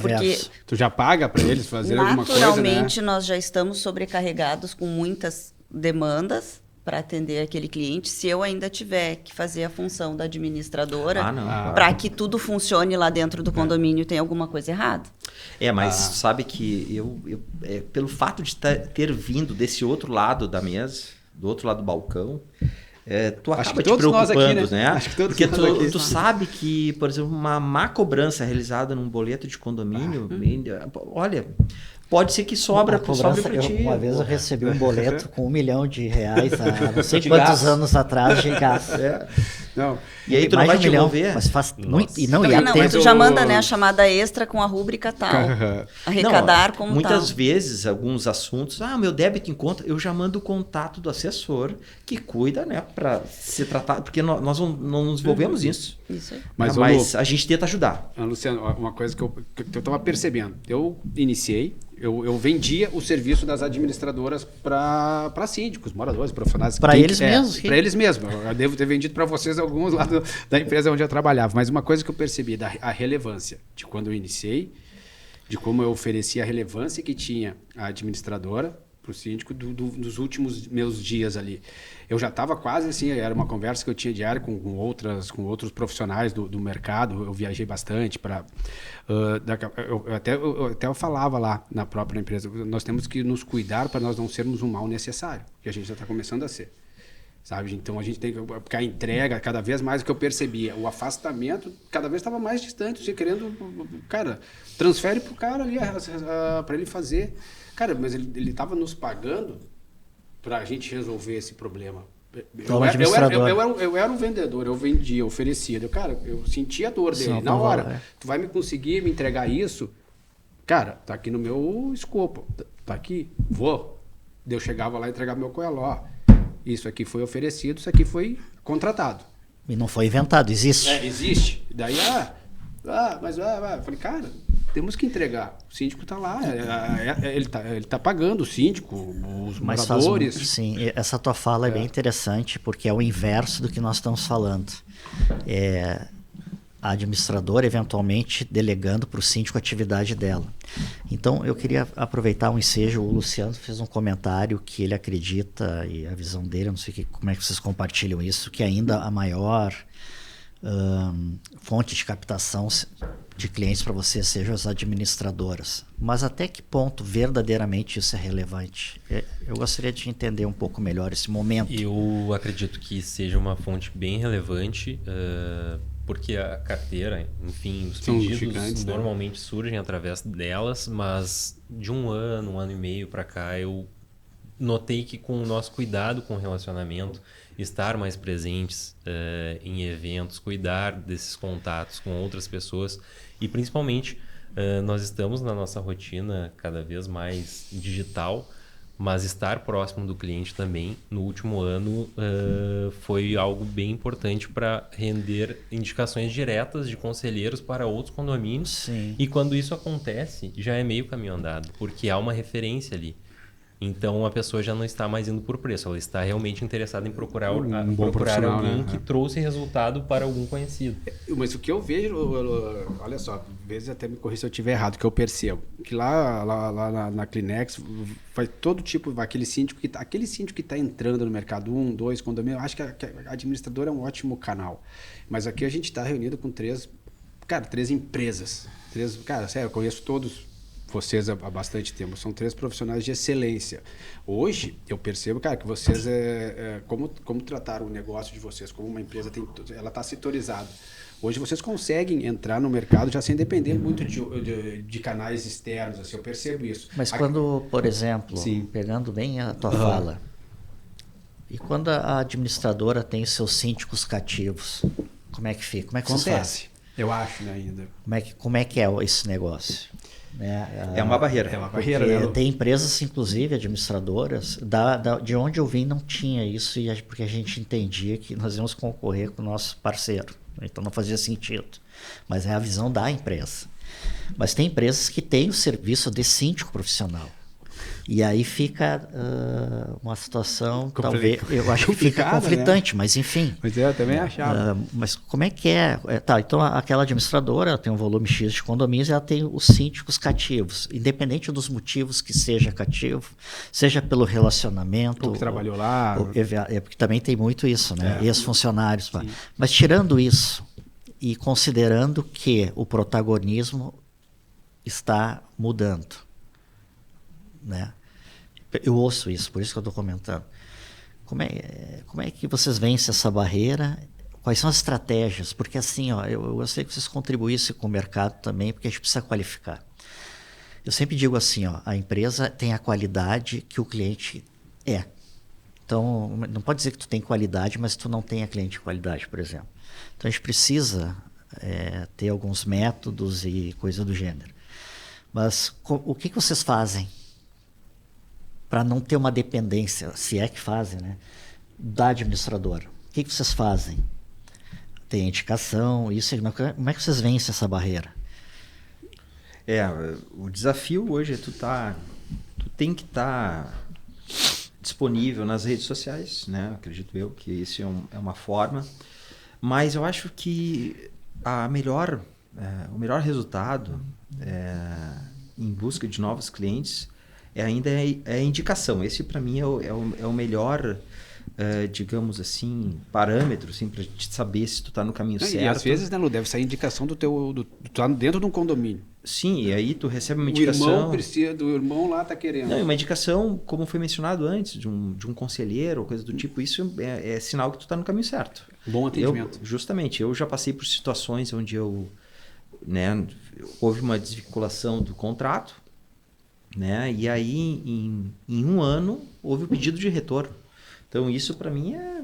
Porque tu já paga para eles fazerem alguma coisa, né? naturalmente nós já estamos sobrecarregados com muitas demandas para atender aquele cliente, se eu ainda tiver que fazer a função da administradora para que tudo funcione lá dentro do condomínio, tem alguma coisa errada. Mas sabe que eu pelo fato de ter vindo desse outro lado da mesa, do outro lado do balcão, tu acaba te preocupando, aqui, né? Acho que todos porque nós tu sabe que, por exemplo, uma má cobrança realizada num boleto de condomínio, olha, pode ser que sobre para ti. Uma vez eu recebi um boleto com R$1 milhão há não sei quantos anos atrás de gasto. Não. E aí tu não vai te envolver? Mas faz muito. E não, mas tu já manda, né, a chamada extra com a rúbrica tal. Arrecadar como muitas tal. vezes, alguns assuntos, meu débito em conta, eu já mando o contato do assessor que cuida, né, para se tratar, porque nós não nos envolvemos nisso. Isso aí. Mas a gente tenta ajudar. Luciano, uma coisa que eu estava percebendo, eu iniciei, eu vendia o serviço das administradoras para síndicos, moradores, profissionais. Para eles mesmos? Para eles mesmos. Eu devo ter vendido para vocês alguns lá da empresa onde eu trabalhava. Mas uma coisa que eu percebi, a relevância de quando eu iniciei, de como eu oferecia a relevância que tinha a administradora para o síndico dos últimos meus dias ali. Eu já estava quase assim, era uma conversa que eu tinha diária com outros profissionais do mercado, eu viajei bastante para... eu até falava lá na própria empresa, nós temos que nos cuidar para nós não sermos um mal necessário, que a gente já está começando a ser. Sabe? Então a gente tem que... Porque a entrega, cada vez mais o que eu percebia, o afastamento cada vez estava mais distante, você querendo... Cara, transfere para o cara ali, para ele fazer... Cara, mas ele estava nos pagando para a gente resolver esse problema. Eu era um vendedor, eu vendia, oferecia. Eu sentia a dor dele. Na hora, tu vai me conseguir me entregar isso? Cara, tá aqui no meu escopo. Tá aqui, vou. Eu chegava lá e entregava meu coelho. Ó, isso aqui foi oferecido, isso aqui foi contratado. E não foi inventado, existe. Existe. Daí, eu falei, cara... Temos que entregar. O síndico está lá, ele tá pagando o síndico, os moradores. Sim, essa tua fala é bem interessante, porque é o inverso do que nós estamos falando. A administradora, eventualmente, delegando para o síndico a atividade dela. Então, eu queria aproveitar um ensejo. O Luciano fez um comentário que ele acredita, e a visão dele, eu não sei como é que vocês compartilham isso, que ainda a maior fonte de captação de clientes para você sejam as administradoras. Mas até que ponto verdadeiramente isso é relevante? Eu gostaria de entender um pouco melhor esse momento. Eu acredito que seja uma fonte bem relevante, porque a carteira, enfim, os pedidos gigantes, normalmente surgem através delas, mas de um ano e meio para cá, eu notei que com o nosso cuidado com o relacionamento, estar mais presentes em eventos, cuidar desses contatos com outras pessoas e principalmente nós estamos na nossa rotina cada vez mais digital, mas estar próximo do cliente também, no último ano, foi algo bem importante para render indicações diretas de conselheiros para outros condomínios. Sim. E quando isso acontece, já é meio caminho andado, porque há uma referência ali. Então a pessoa já não está mais indo por preço, ela está realmente interessada em procurar, Um bom profissional, alguém né? que trouxe resultado para algum conhecido. Mas o que eu vejo, olha só, às vezes até me corrija se eu estiver errado, que eu percebo, que lá na Klinex vai todo tipo, vai aquele síndico que está entrando no mercado, 1, 2, condomínio, eu acho que a administradora é um ótimo canal. Mas aqui a gente está reunido com três empresas. Cara, sério, eu conheço todos vocês há bastante tempo, são 3 profissionais de excelência. Hoje, eu percebo, cara, que vocês, como tratar o negócio de vocês, como uma empresa, ela está setorizada. Hoje vocês conseguem entrar no mercado já sem depender muito de canais externos, assim, eu percebo isso. Mas quando, por exemplo, Sim. pegando bem a tua fala, e quando a administradora tem seus síndicos cativos, como é que fica? Como é que vocês fazem? Acontece, eu acho, né, ainda. Como é que é esse negócio? Né? É uma barreira. É uma Porque barreira, né? tem empresas, inclusive, administradoras, de onde eu vim não tinha isso, porque a gente entendia que nós íamos concorrer com o nosso parceiro. Então não fazia sentido. Mas é a visão da empresa. Mas tem empresas que têm o serviço de síndico profissional. E aí fica uma situação, talvez, eu acho que fica Complicada, conflitante, né? Mas enfim. Mas eu também achava. Mas como é que é? Tá, então aquela administradora ela tem um volume X de condomínios e ela tem os síndicos cativos. Independente dos motivos que seja cativo, seja pelo relacionamento. Ou que trabalhou lá. Porque também tem muito isso, né? Ex-funcionários. Sim. Mas tirando isso e considerando que o protagonismo está mudando, né? Eu ouço isso, por isso que eu estou comentando. Como é que vocês vencem essa barreira? Quais são as estratégias? Porque assim, ó, eu gostaria que vocês contribuíssem com o mercado também, porque a gente precisa qualificar. Eu sempre digo assim, ó, a empresa tem a qualidade que o cliente é. Então, não pode dizer que tu tem qualidade, mas tu não tem a cliente de qualidade, por exemplo. Então, a gente precisa ter alguns métodos e coisa do gênero. Mas o que vocês fazem para não ter uma dependência, se é que fazem, né, da administradora? O que vocês fazem? Tem indicação, isso, como é que vocês vencem essa barreira? O desafio hoje é tu tem que estar disponível nas redes sociais, né? Acredito eu que isso é uma forma, mas eu acho que o melhor resultado em busca de novos clientes ainda é a indicação. Esse, para mim, é o melhor, digamos assim, parâmetro assim, para te saber se tu está no caminho certo. E às vezes, né, Lu, deve sair indicação tu tá dentro de um condomínio. Sim, e aí tu recebe uma indicação. O irmão lá tá querendo. Não, uma indicação, como foi mencionado antes, de um conselheiro ou coisa do tipo, isso é sinal que tu está no caminho certo. Bom atendimento. Justamente, eu já passei por situações onde houve uma desvinculação do contrato, né? E aí, em um ano, houve o pedido de retorno. Então, isso para mim é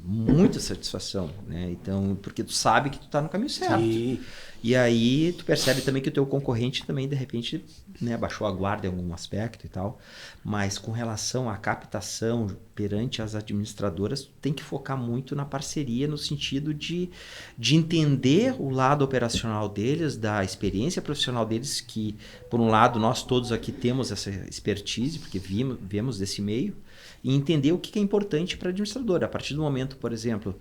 muita satisfação, né? Então, porque tu sabe que tu está no caminho certo. Sim. E aí, tu percebe também que o teu concorrente também, de repente, né, baixou a guarda em algum aspecto e tal. Mas com relação à captação perante as administradoras, tu tem que focar muito na parceria, no sentido de entender o lado operacional deles, da experiência profissional deles, que, por um lado, nós todos aqui temos essa expertise, porque viemos desse meio, e entender o que é importante para a administradora. A partir do momento, por exemplo,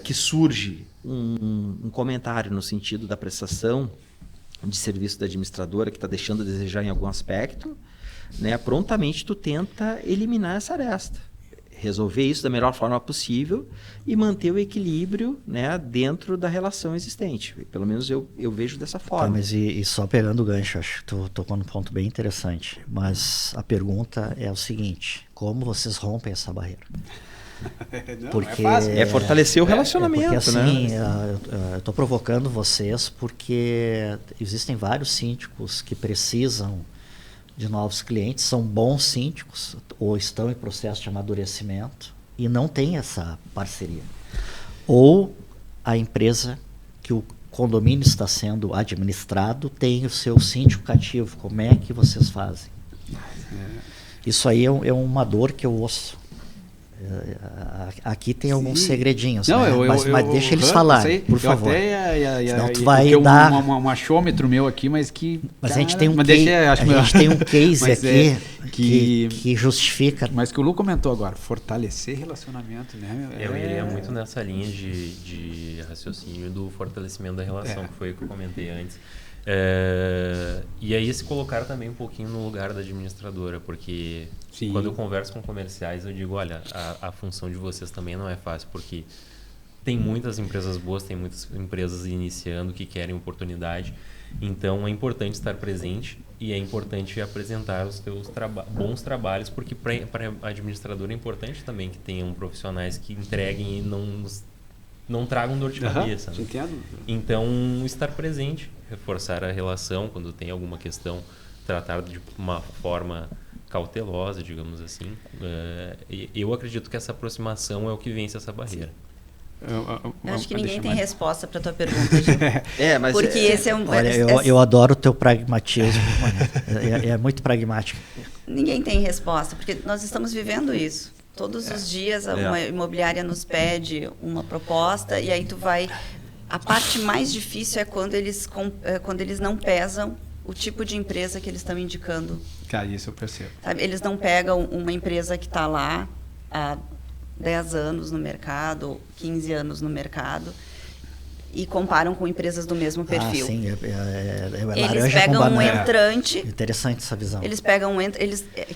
que surge um comentário no sentido da prestação de serviço da administradora que está deixando a desejar em algum aspecto, né, prontamente tu tenta eliminar essa aresta, resolver isso da melhor forma possível e manter o equilíbrio, né, dentro da relação existente. Pelo menos eu vejo dessa forma. Tá, mas e só pegando o gancho, acho que tu tocou num ponto bem interessante. Mas a pergunta é o seguinte: como vocês rompem essa barreira? Não, Porque é fácil. É fortalecer o relacionamento, porque, assim, né? eu estou provocando vocês porque existem vários síndicos que precisam de novos clientes, são bons síndicos ou estão em processo de amadurecimento e não tem essa parceria. Ou a empresa que o condomínio está sendo administrado tem o seu síndico cativo. Como é que vocês fazem? Isso aí é uma dor que eu ouço. Aqui tem alguns segredinhos, não, né? Mas deixa eles falarem, por favor. Senão tu vai dar um achômetro meu aqui, mas que... Mas cara, a gente tem um mas case, deixa, acho a melhor. gente tem um case aqui que que justifica. Mas que o Lu comentou agora, fortalecer relacionamento, né? Eu iria muito nessa linha de raciocínio do fortalecimento da relação, que foi o que eu comentei antes. E aí se colocar também um pouquinho no lugar da administradora, porque quando eu converso com comerciais eu digo, olha, a função de vocês também não é fácil, porque tem muitas empresas boas, tem muitas empresas iniciando que querem oportunidade, então é importante estar presente e é importante apresentar os teus bons trabalhos, porque para a administradora é importante também que tenham profissionais que entreguem e não tragam dor de cabeça. Né? Entendo. Então, estar presente, reforçar a relação quando tem alguma questão, tratar de uma forma cautelosa, digamos assim. Eu acredito que essa aproximação é o que vence essa barreira. Eu acho que ninguém tem resposta para a tua pergunta, Gil. Mas porque esse é um... Olha, eu adoro o teu pragmatismo. É muito pragmático. Ninguém tem resposta, porque nós estamos vivendo isso. Todos os dias uma imobiliária nos pede uma proposta e aí tu vai... A parte mais difícil é quando eles não pesam o tipo de empresa que eles estão indicando. Cara, isso eu percebo. Sabe? Eles não pegam uma empresa que está lá há 10 anos no mercado, 15 anos no mercado, e comparam com empresas do mesmo perfil. Sim, eles pegam um entrante. Interessante essa visão. Eles pegam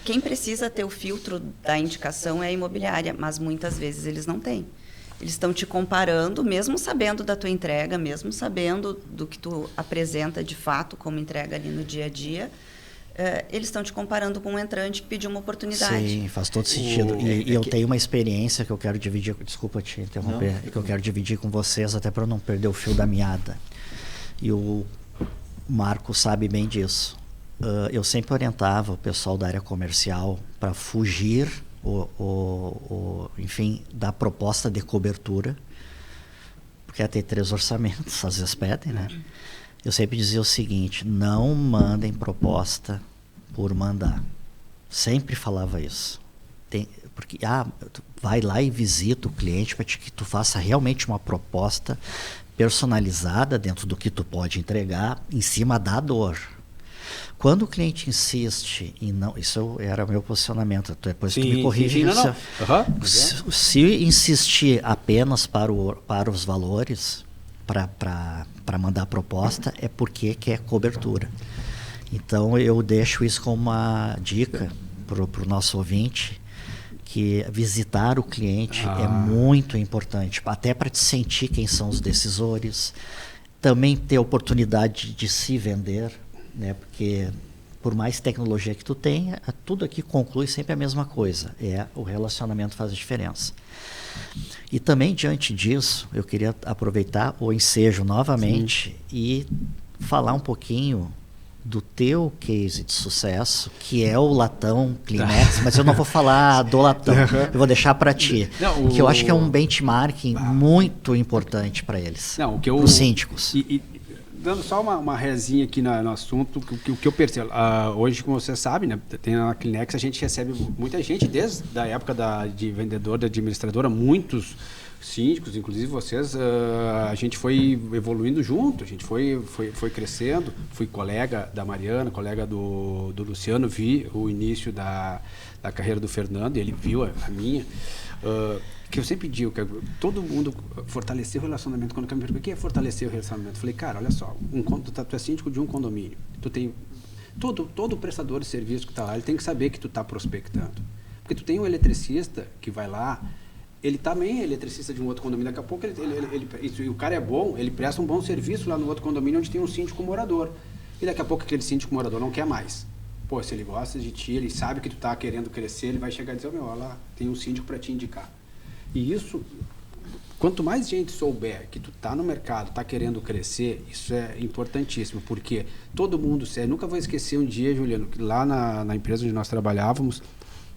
quem precisa ter o filtro da indicação é a imobiliária, mas muitas vezes eles não têm. Eles estão te comparando, mesmo sabendo da tua entrega, mesmo sabendo do que tu apresenta de fato como entrega ali no dia a dia. Eles estão te comparando com um entrante que pediu uma oportunidade. Sim, faz todo sentido. E eu tenho uma experiência que eu quero dividir, desculpa te interromper, que eu quero dividir com vocês, até para não perder o fio da meada. E o Marco sabe bem disso. Eu sempre orientava o pessoal da área comercial para fugir, enfim, da proposta de cobertura, porque ia ter 3 orçamentos, às vezes pedem, né? Eu sempre dizia o seguinte: não mandem proposta por mandar. Sempre falava isso. Porque tu vai lá e visita o cliente para que tu faça realmente uma proposta personalizada dentro do que tu pode entregar em cima da dor. Quando o cliente insiste em não... Isso era meu posicionamento. Depois tu me corrige. Se insistir apenas para os valores... para mandar proposta é porque quer cobertura. Então eu deixo isso como uma dica para o nosso ouvinte, que visitar o cliente é muito importante, até para te sentir quem são os decisores, também ter oportunidade de se vender, né? Porque por mais tecnologia que tu tenha, tudo aqui conclui sempre a mesma coisa, o relacionamento faz a diferença. E também, diante disso, eu queria aproveitar o ensejo novamente e falar um pouquinho do teu case de sucesso, que é o Latão Climax, mas eu não vou falar do Latão, eu vou deixar para ti, que eu acho que é um benchmarking muito importante para eles, para os síndicos. Dando só uma resinha aqui no assunto, o que eu percebo. Hoje, como você sabe, né, tem na Clinex, a gente recebe muita gente, desde a época de vendedor, da administradora, muitos síndicos, inclusive vocês, a gente foi evoluindo junto, a gente foi crescendo. Fui colega da Mariana, colega do Luciano, vi o início da carreira do Fernando, ele viu a minha. Que eu sempre digo, que todo mundo fortalecer o relacionamento. Quando eu me pergunto o que é fortalecer o relacionamento, eu falei, cara, olha só, tu é síndico de um condomínio, tu tem todo prestador de serviço que está lá, ele tem que saber que tu está prospectando, porque tu tem um eletricista que vai lá, ele também é eletricista de um outro condomínio, daqui a pouco e o cara é bom, ele presta um bom serviço lá no outro condomínio onde tem um síndico morador, e daqui a pouco aquele síndico morador não quer mais. Pô, se ele gosta de ti, ele sabe que tu tá querendo crescer, ele vai chegar e dizer, olha lá, tem um síndico para te indicar. E isso, quanto mais gente souber que tu tá no mercado, tá querendo crescer, isso é importantíssimo, porque todo mundo, nunca vou esquecer um dia, Juliano, que lá na empresa onde nós trabalhávamos,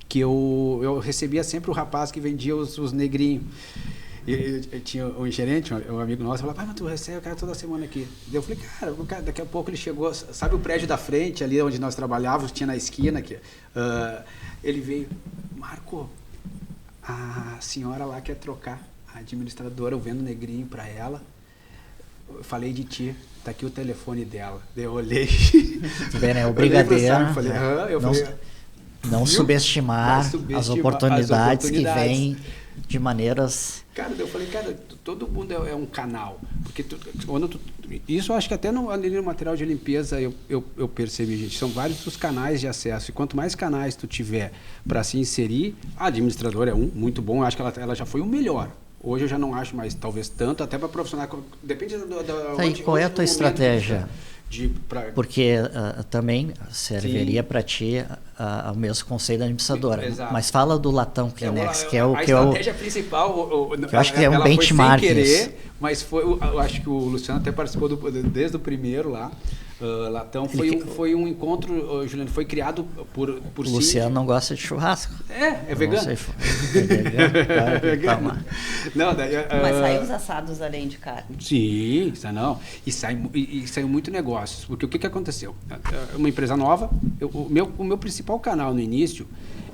que eu recebia sempre o rapaz que vendia os negrinhos. E tinha um gerente, um amigo nosso, falava, mas tu recebe o cara toda semana aqui. Eu falei, cara, daqui a pouco ele chegou, sabe o prédio da frente, ali onde nós trabalhávamos, tinha na esquina aqui. Ele veio, Marco, a senhora lá quer trocar a administradora, eu vendo negrinho para ela. Eu falei de ti, tá aqui o telefone dela. Eu olhei. Bem, né? O brigadeiro. Falei, não subestimar as oportunidades que vêm de maneiras... Cara, eu falei, cara, todo mundo é um canal. Porque isso eu acho que até no material de limpeza eu percebi, gente. São vários os canais de acesso. E quanto mais canais tu tiver para se inserir, a administradora é muito bom. Eu acho que ela já foi o melhor. Hoje eu já não acho mais, talvez tanto, até para profissional. Depende da e qual é a tua estratégia? Porque também serviria para ti o mesmo conceito da administradora. Exato. Mas fala do Latão Kleenex, que é o que eu... A estratégia principal... eu acho que é um benchmark. Foi sem querer, mas eu acho que o Luciano até participou desde o primeiro lá. Latão foi um encontro, Juliano, foi criado por o Luciano não gosta de churrasco. É vegano. É vegano. Não, mas saem os assados além de carne. Sim, não. E saiu muito negócios. Porque o que aconteceu? Uma empresa nova, o meu principal canal no início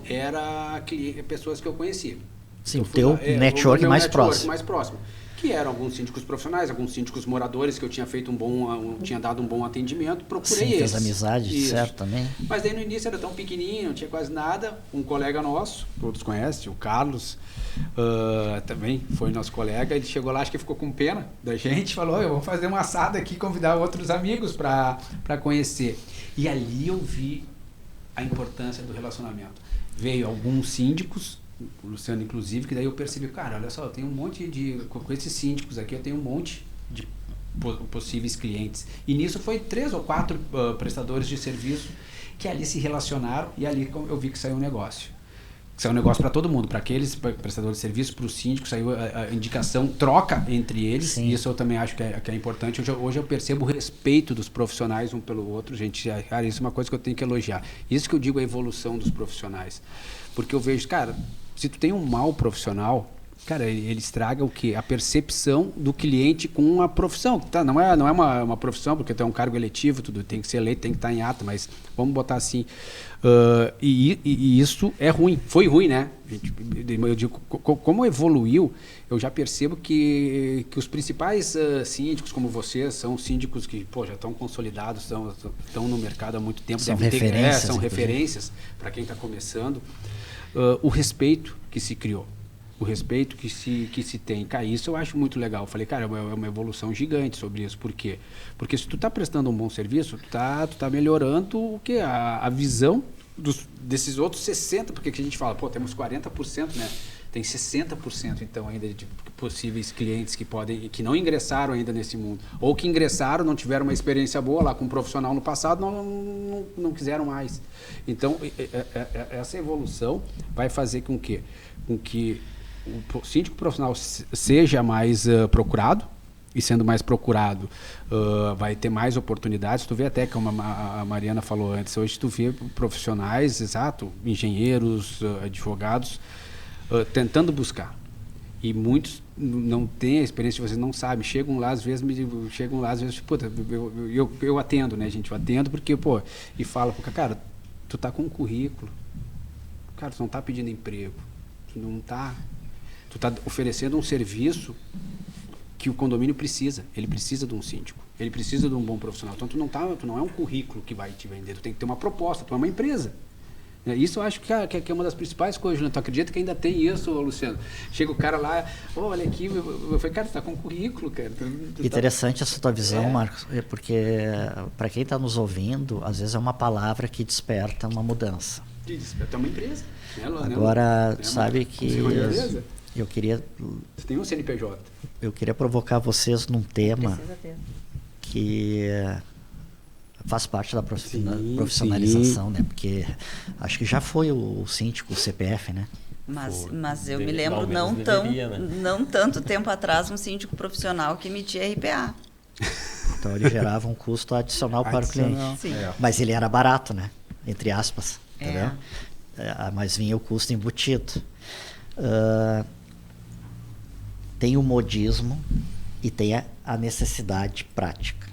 era pessoas que eu conhecia. Sim, o teu network mais próximo. Que eram alguns síndicos profissionais, alguns síndicos moradores que eu tinha feito tinha dado um bom atendimento, procurei esses. Fez amizade, certo, também. Mas daí no início era tão pequenininho, não tinha quase nada. Um colega nosso, todos conhecem, o Carlos, também foi nosso colega, ele chegou lá, acho que ficou com pena da gente, falou, eu vou fazer uma assada aqui, convidar outros amigos para conhecer. E ali eu vi a importância do relacionamento. Veio alguns síndicos, o Luciano inclusive, que daí eu percebi, cara, olha só, eu tenho um monte com esses síndicos aqui, eu tenho um monte de possíveis clientes. E nisso foi 3 ou 4 prestadores de serviço que ali se relacionaram e ali eu vi que saiu um negócio. Saiu um negócio para todo mundo, para aqueles prestadores de serviço, para os síndicos, saiu a indicação, troca entre eles. Sim. E isso eu também acho que é importante. Hoje eu percebo o respeito dos profissionais um pelo outro, gente. Cara, isso é uma coisa que eu tenho que elogiar. Isso que eu digo é a evolução dos profissionais. Porque eu vejo, cara, se tu tem um mau profissional, cara, ele estraga o quê? A percepção do cliente com a profissão. Tá, não é uma profissão, porque tem um cargo eletivo, tudo tem que ser eleito, tem que estar em ata, mas vamos botar assim. E isso é ruim. Foi ruim, né? Eu digo, como evoluiu, eu já percebo que os principais síndicos como vocês são síndicos que já estão consolidados, estão no mercado há muito tempo. São referências. São referências para quem está começando. O respeito que se criou. O respeito que se tem. Cara, isso eu acho muito legal. Eu falei, cara, é uma evolução gigante sobre isso. Por quê? Porque se tu está prestando um bom serviço, tu tá melhorando o quê? A visão desses outros 60%, porque que a gente fala, temos 40%, né? Tem 60% então ainda de possíveis clientes que não ingressaram ainda nesse mundo. Ou que ingressaram, não tiveram uma experiência boa lá com um profissional no passado, não quiseram mais. Então, essa evolução vai fazer com que o síndico profissional seja mais procurado, e sendo mais procurado, vai ter mais oportunidades. Tu vê até, como a Mariana falou antes, hoje tu vê profissionais, engenheiros, advogados, tentando buscar. E muitos não têm a experiência, vocês não sabem, chegam lá às vezes, eu atendo, né, gente? Eu atendo porque, e falo, cara, tu tá com um currículo, cara, tu não tá pedindo emprego, tu tá oferecendo um serviço que o condomínio precisa. Ele precisa de um síndico, ele precisa de um bom profissional. Então tu não é um currículo que vai te vender, tu tem que ter uma proposta, tu é uma empresa. Isso eu acho que é uma das principais coisas, né? Tu acredita que ainda tem isso, Luciano? Chega o cara lá, olha aqui, eu falei, cara, tu tá com um currículo, cara. Interessante essa tua visão, Marcos, porque para quem está nos ouvindo, às vezes é uma palavra que desperta uma mudança. Desperta uma empresa. Agora, sabe que eu queria... Você tem um CNPJ. Eu queria provocar vocês num tema que faz parte da profissionalização, né? Porque acho que já foi o síndico, o CPF, né? Mas eu me lembro não tanto tempo atrás, um síndico profissional que emitia RPA. Então ele gerava um custo adicional para o cliente. Sim. Mas ele era barato, né? Entre aspas. Entendeu? Mas vinha o custo embutido. tem o modismo e tem a necessidade prática.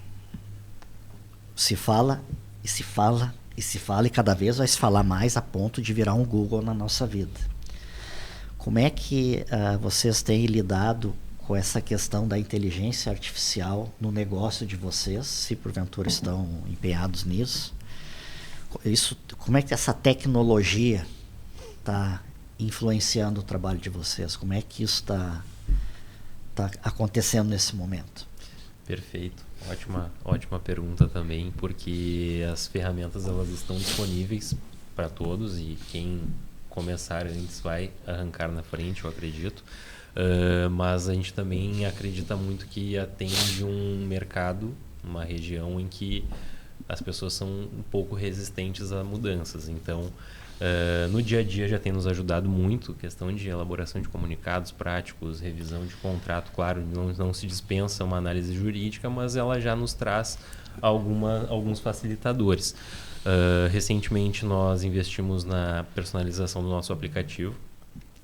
Se fala, e se fala, e se fala, e cada vez vai se falar mais a ponto de virar um Google na nossa vida. Como é que vocês têm lidado com essa questão da inteligência artificial no negócio de vocês, se porventura estão empenhados nisso? Como é que essa tecnologia está influenciando o trabalho de vocês? Como é que isso está acontecendo nesse momento? Perfeito. Ótima pergunta também, porque as ferramentas elas estão disponíveis para todos e quem começar antes vai arrancar na frente, eu acredito. Mas a gente também acredita muito que atende um mercado, uma região em que as pessoas são um pouco resistentes a mudanças. Então, no dia a dia já tem nos ajudado muito, questão de elaboração de comunicados práticos, revisão de contrato. Claro, não se dispensa uma análise jurídica, mas ela já nos traz alguns facilitadores. Recentemente nós investimos na personalização do nosso aplicativo,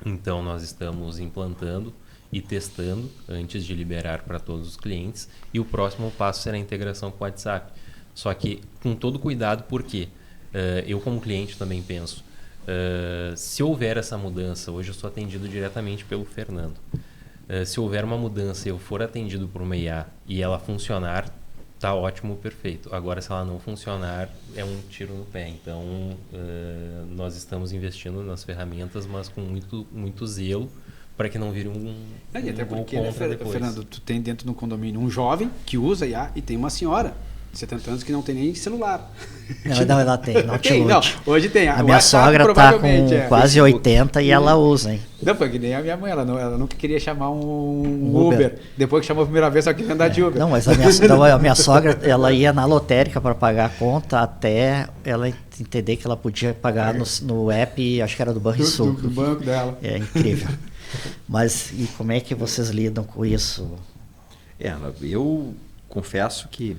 então nós estamos implantando e testando antes de liberar para todos os clientes, e o próximo passo será a integração com o WhatsApp. Só que com todo cuidado, porque eu como cliente também penso, se houver essa mudança, hoje eu sou atendido diretamente pelo Fernando, se houver uma mudança e eu for atendido por uma IA e ela funcionar, tá ótimo, perfeito. Agora, se ela não funcionar, é um tiro no pé. Então, nós estamos investindo nas ferramentas, mas com muito zelo, para que não vire E até gol porque, né, contra depois. Fernando, tu tem dentro do condomínio um jovem que usa IA e tem uma senhora de 70 anos que não tem nem celular. Não, ela tem, não te Não, ilude. hoje tem. A O minha WhatsApp sogra está com provavelmente quase Facebook. 80 e ela usa, hein? Não, foi que nem a minha mãe, ela nunca queria chamar um Uber. Uber. Depois que chamou a primeira vez, só queria andar de Uber. Não, mas a minha sogra, ela ia na lotérica para pagar a conta até ela entender que ela podia pagar no app, acho que era do Banrisul. do banco dela. É incrível. Mas e como é que vocês lidam com isso? Eu confesso que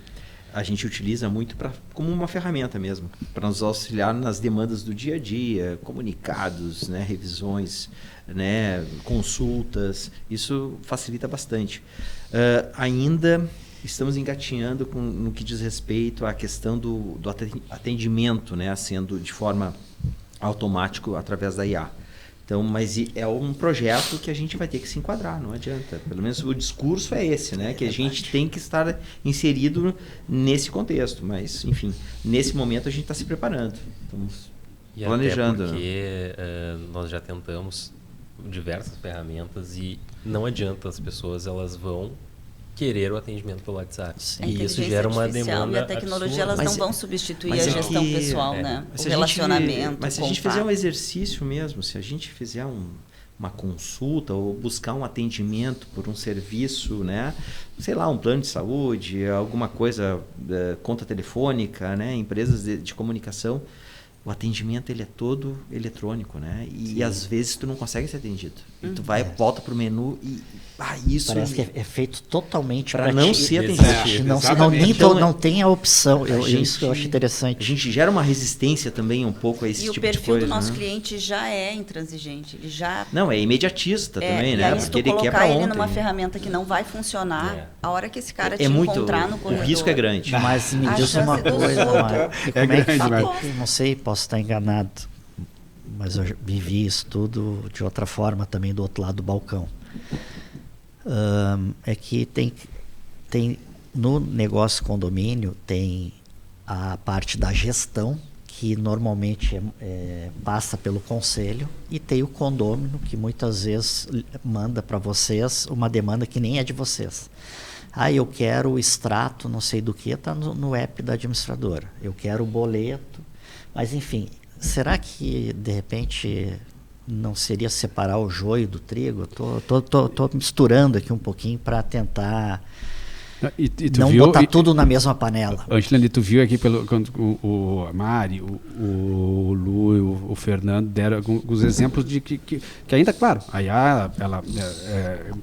a gente utiliza muito como uma ferramenta mesmo, para nos auxiliar nas demandas do dia a dia, comunicados, né, revisões, né, consultas. Isso facilita bastante. Ainda estamos engatinhando no que diz respeito à questão do atendimento, né, sendo de forma automática através da IA. Então, mas é um projeto que a gente vai ter que se enquadrar, não adianta. Pelo menos o discurso é esse, né? Que a gente tem que estar inserido nesse contexto. Mas, enfim, nesse momento a gente está se preparando. Estamos planejando. Até porque nós já tentamos diversas ferramentas e não adianta, as pessoas elas vão querer o atendimento pelo WhatsApp. A E isso inteligência gera uma artificial demanda e a tecnologia absurda. elas não vão substituir mas a é gestão que- pessoal, né? Mas O se relacionamento, mas se a gente fizer um exercício mesmo, se a gente fizer uma consulta ou buscar um atendimento por um serviço, né? Sei lá, um plano de saúde, alguma coisa, conta telefônica, né? Empresas de comunicação, o atendimento ele é todo eletrônico, né? E às vezes tu não consegue ser atendido. E tu volta pro menu e isso Parece que é feito totalmente para não ti. ser atendido. Não tem a opção. Isso que eu acho A interessante. gente gera uma resistência também um pouco a esse E tipo o de perfil coisa. do nosso né? cliente já é intransigente. Ele já Não, é imediatista também, e né? aí, se Porque tu ele quer colocar para ele ontem. numa ferramenta que não vai funcionar, a hora que esse cara te muito, encontrar no corredor... o risco é grande. Mas me A diz chance uma do coisa, surto Mário. E é como é que grande, Mário. eu não sei, posso estar enganado, mas eu vivi isso tudo de outra forma também do outro lado do balcão. É que tem no negócio condomínio tem a parte da gestão que normalmente passa pelo conselho, e tem o condômino que muitas vezes manda para vocês uma demanda que nem é de vocês. Eu quero o extrato, não sei do que, está no app da administradora. Eu quero o boleto. Mas, enfim, será que, de repente, não seria separar o joio do trigo? Estou misturando aqui um pouquinho para tentar E tu Não viu, botar tudo na mesma panela. Angela, tu viu aqui quando a Mari, o Lu, o Fernando deram alguns exemplos de que ainda, claro, a IA,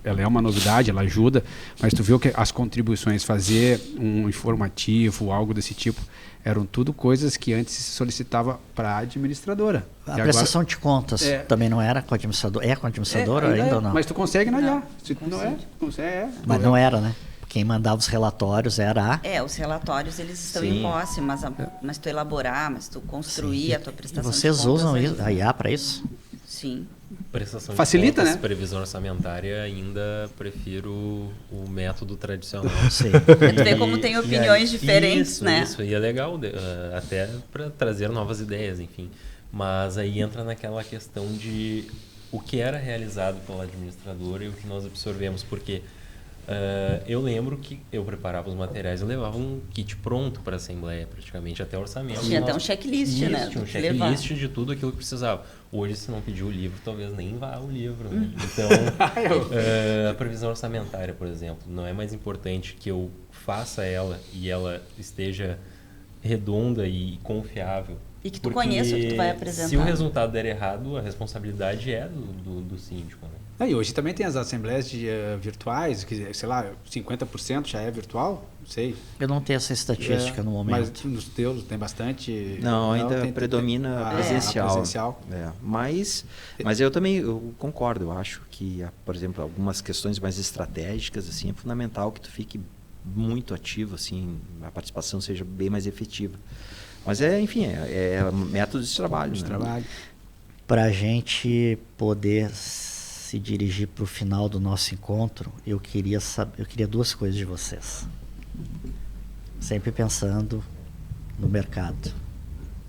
ela é uma novidade, ela ajuda, mas tu viu que as contribuições, fazer um informativo, algo desse tipo, eram tudo coisas que antes se solicitava para a administradora. A prestação de contas também não era com o administrador? É com o administrador ainda ou não? Mas tu consegue na IA. Se tu não é, consegue. Mas não era, né? Quem mandava os relatórios era a... Os relatórios eles estão em posse, mas tu elaborar, mas tu construir a tua E prestação vocês de contas... usam a IA para isso? Sim. Prestação Facilita, de contas, né? Previsão orçamentária, ainda prefiro o método tradicional. Sim. Tu vê como tem opiniões diferentes, né? Isso, e é legal, até para trazer novas ideias, enfim. Mas aí entra naquela questão de o que era realizado pela administradora e o que nós absorvemos, porque eu lembro que eu preparava os materiais, eu levava um kit pronto para a Assembleia, praticamente, até orçamento. Tinha até um checklist, né? Tinha um checklist de tudo aquilo que precisava. Hoje, se não pedir o livro, talvez nem vá o livro. Né? Então, a previsão orçamentária, por exemplo, não é mais importante que eu faça ela e ela esteja redonda e confiável. E que tu conheça o que tu vai apresentar. Se o resultado der errado, a responsabilidade é do síndico. Né? E hoje também tem as assembleias virtuais, que, sei lá, 50% já é virtual, não sei. Eu não tenho essa estatística no momento. Mas nos teus tem bastante... Não, ainda predomina presencial. presencial. Mas eu também concordo, eu acho que, por exemplo, algumas questões mais estratégicas, assim, é fundamental que tu fique muito ativo, assim, a participação seja bem mais efetiva. Mas enfim, é método de trabalho. Para a gente poder se dirigir para o final do nosso encontro, eu queria duas coisas de vocês. Sempre pensando no mercado,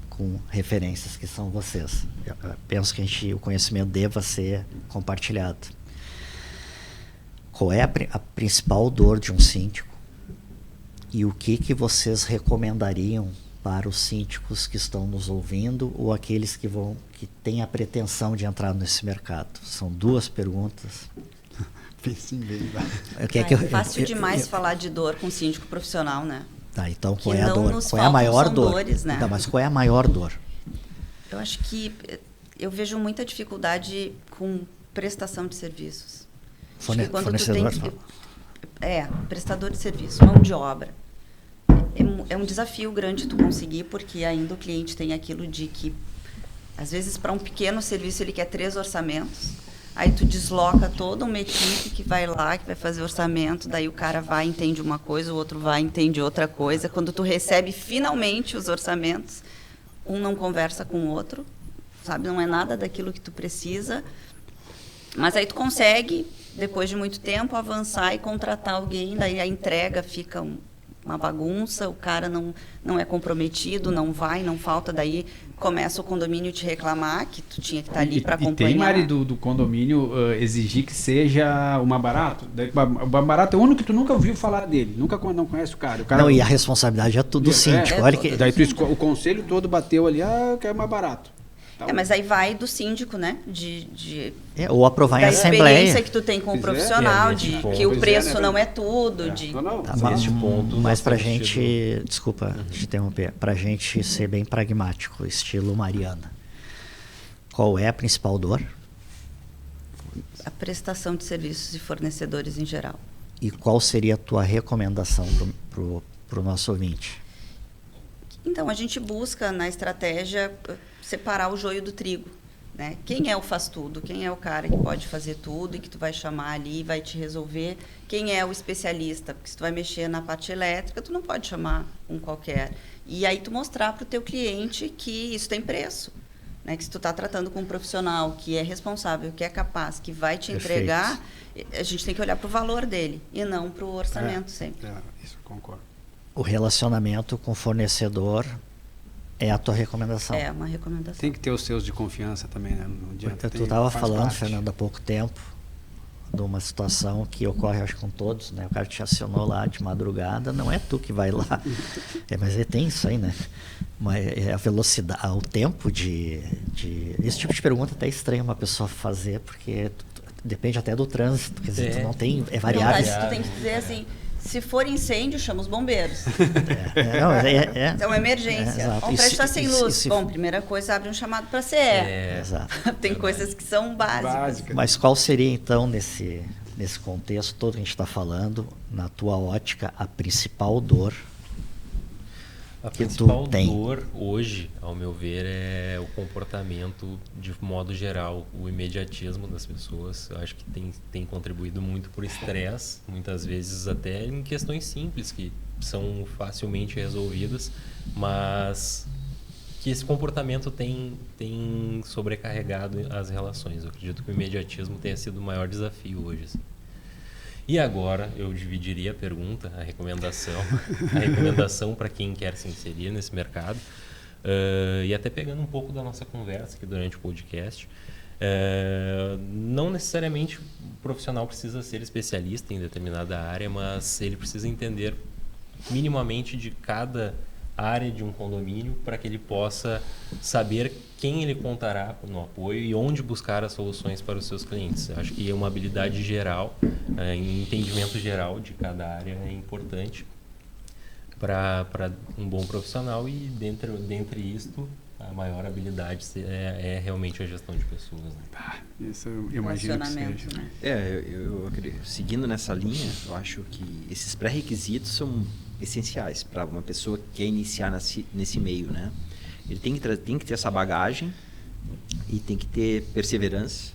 com referências que são vocês. Eu penso que o conhecimento deva ser compartilhado. Qual é a principal dor de um síndico? E o que vocês recomendariam para os síndicos que estão nos ouvindo ou aqueles que têm a pretensão de entrar nesse mercado? São duas perguntas. É fácil demais falar de dor com síndico profissional, né? Tá, então qual que é a dor? Qual é a maior dor? Dores, né? Então, mas qual é a maior dor? Eu acho que eu vejo muita dificuldade com prestação de serviços. Fornecedor? Prestador de serviço, mão de obra. É um desafio grande tu conseguir, porque ainda o cliente tem aquilo de que, às vezes, para um pequeno serviço, ele quer 3 orçamentos. Aí tu desloca toda uma equipe que vai lá, que vai fazer orçamento, daí o cara vai, entende uma coisa, o outro vai, entende outra coisa. Quando tu recebe finalmente os orçamentos, um não conversa com o outro, sabe? Não é nada daquilo que tu precisa. Mas aí tu consegue, depois de muito tempo, avançar e contratar alguém, daí a entrega fica uma bagunça, o cara não é comprometido, não vai, não falta, daí começa o condomínio te reclamar que tu tinha que estar ali para acompanhar. E tem, Mari, do condomínio exigir que seja o mais barato? O mais barato é o único que tu nunca ouviu falar dele, não conhece o cara. Não, e a responsabilidade é tudo do síndico. Olha que... Daí o conselho todo bateu ali, eu quero mais barato. Mas aí vai do síndico, né? ou aprovar em assembleia. Da experiência que tu tem com o profissional, de que o preço não é tudo. Neste ponto, mas pra gente, desculpa te interromper, pra gente ser bem pragmático, estilo Mariana, qual é a principal dor? A prestação de serviços e fornecedores em geral. E qual seria a tua recomendação pro nosso ouvinte? Então, a gente busca na estratégia separar o joio do trigo, né? Quem é o faz tudo? Quem é o cara que pode fazer tudo e que tu vai chamar ali e vai te resolver? Quem é o especialista? Porque se tu vai mexer na parte elétrica, tu não pode chamar um qualquer. E aí tu mostrar para o teu cliente que isso tem preço, né? Que se tu está tratando com um profissional que é responsável, que é capaz, que vai te entregar, a gente tem que olhar para o valor dele e não para o orçamento sempre. Isso, concordo. O relacionamento com o fornecedor é a tua recomendação. É uma recomendação. Tem que ter os seus de confiança também, né? Não adianta. Tu estava falando, Fernando, há pouco tempo, de uma situação que ocorre, acho, com todos, né? O cara te acionou lá de madrugada, não é tu que vai lá. Mas tem isso aí, né? Mas é a velocidade, o tempo de... Esse tipo de pergunta até é estranho uma pessoa fazer, porque depende até do trânsito. Quer dizer, tu não tem... É variável. Tu tem que dizer assim... Se for incêndio, chama os bombeiros. É uma emergência. exato. O prédio está sem luz. E Bom, primeira coisa, abre um chamado para CE. Exato. Tem coisas que são básicas. Mas qual seria, então, nesse contexto todo que a gente está falando, na tua ótica, a principal dor A que principal tu tem? dor hoje, ao meu ver, é o comportamento de modo geral, o imediatismo das pessoas. Eu acho que tem contribuído muito por estresse, muitas vezes até em questões simples que são facilmente resolvidas, mas que esse comportamento tem sobrecarregado as relações. Eu acredito que o imediatismo tenha sido o maior desafio hoje, assim. E agora eu dividiria a pergunta, a recomendação para quem quer se inserir nesse mercado, e até pegando um pouco da nossa conversa aqui durante o podcast, não necessariamente o profissional precisa ser especialista em determinada área, mas ele precisa entender minimamente de cada área de um condomínio para que ele possa saber quem ele contará no apoio e onde buscar as soluções para os seus clientes. Eu acho que uma habilidade geral, entendimento geral de cada área é importante para um bom profissional, e dentre isto, a maior habilidade é realmente a gestão de pessoas. Né? Isso eu imagino que seja. Né? Eu acredito. Seguindo nessa linha, eu acho que esses pré-requisitos são essenciais para uma pessoa que quer iniciar nesse meio, né? Ele tem que ter essa bagagem e tem que ter perseverança.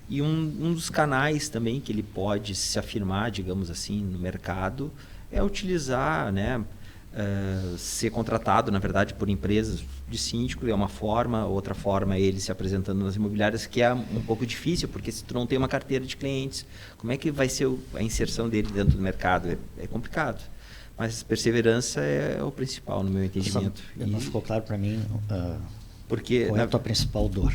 E um dos canais também que ele pode se afirmar, digamos assim, no mercado é utilizar, né? Ser contratado, na verdade, por empresas de síndico é uma forma. Outra forma é ele se apresentando nas imobiliárias, que é um pouco difícil, porque se tu não tem uma carteira de clientes, como é que vai ser a inserção dele dentro do mercado? É complicado. Mas perseverança é o principal, no meu entendimento. Não ficou claro para mim porque qual é a tua principal dor.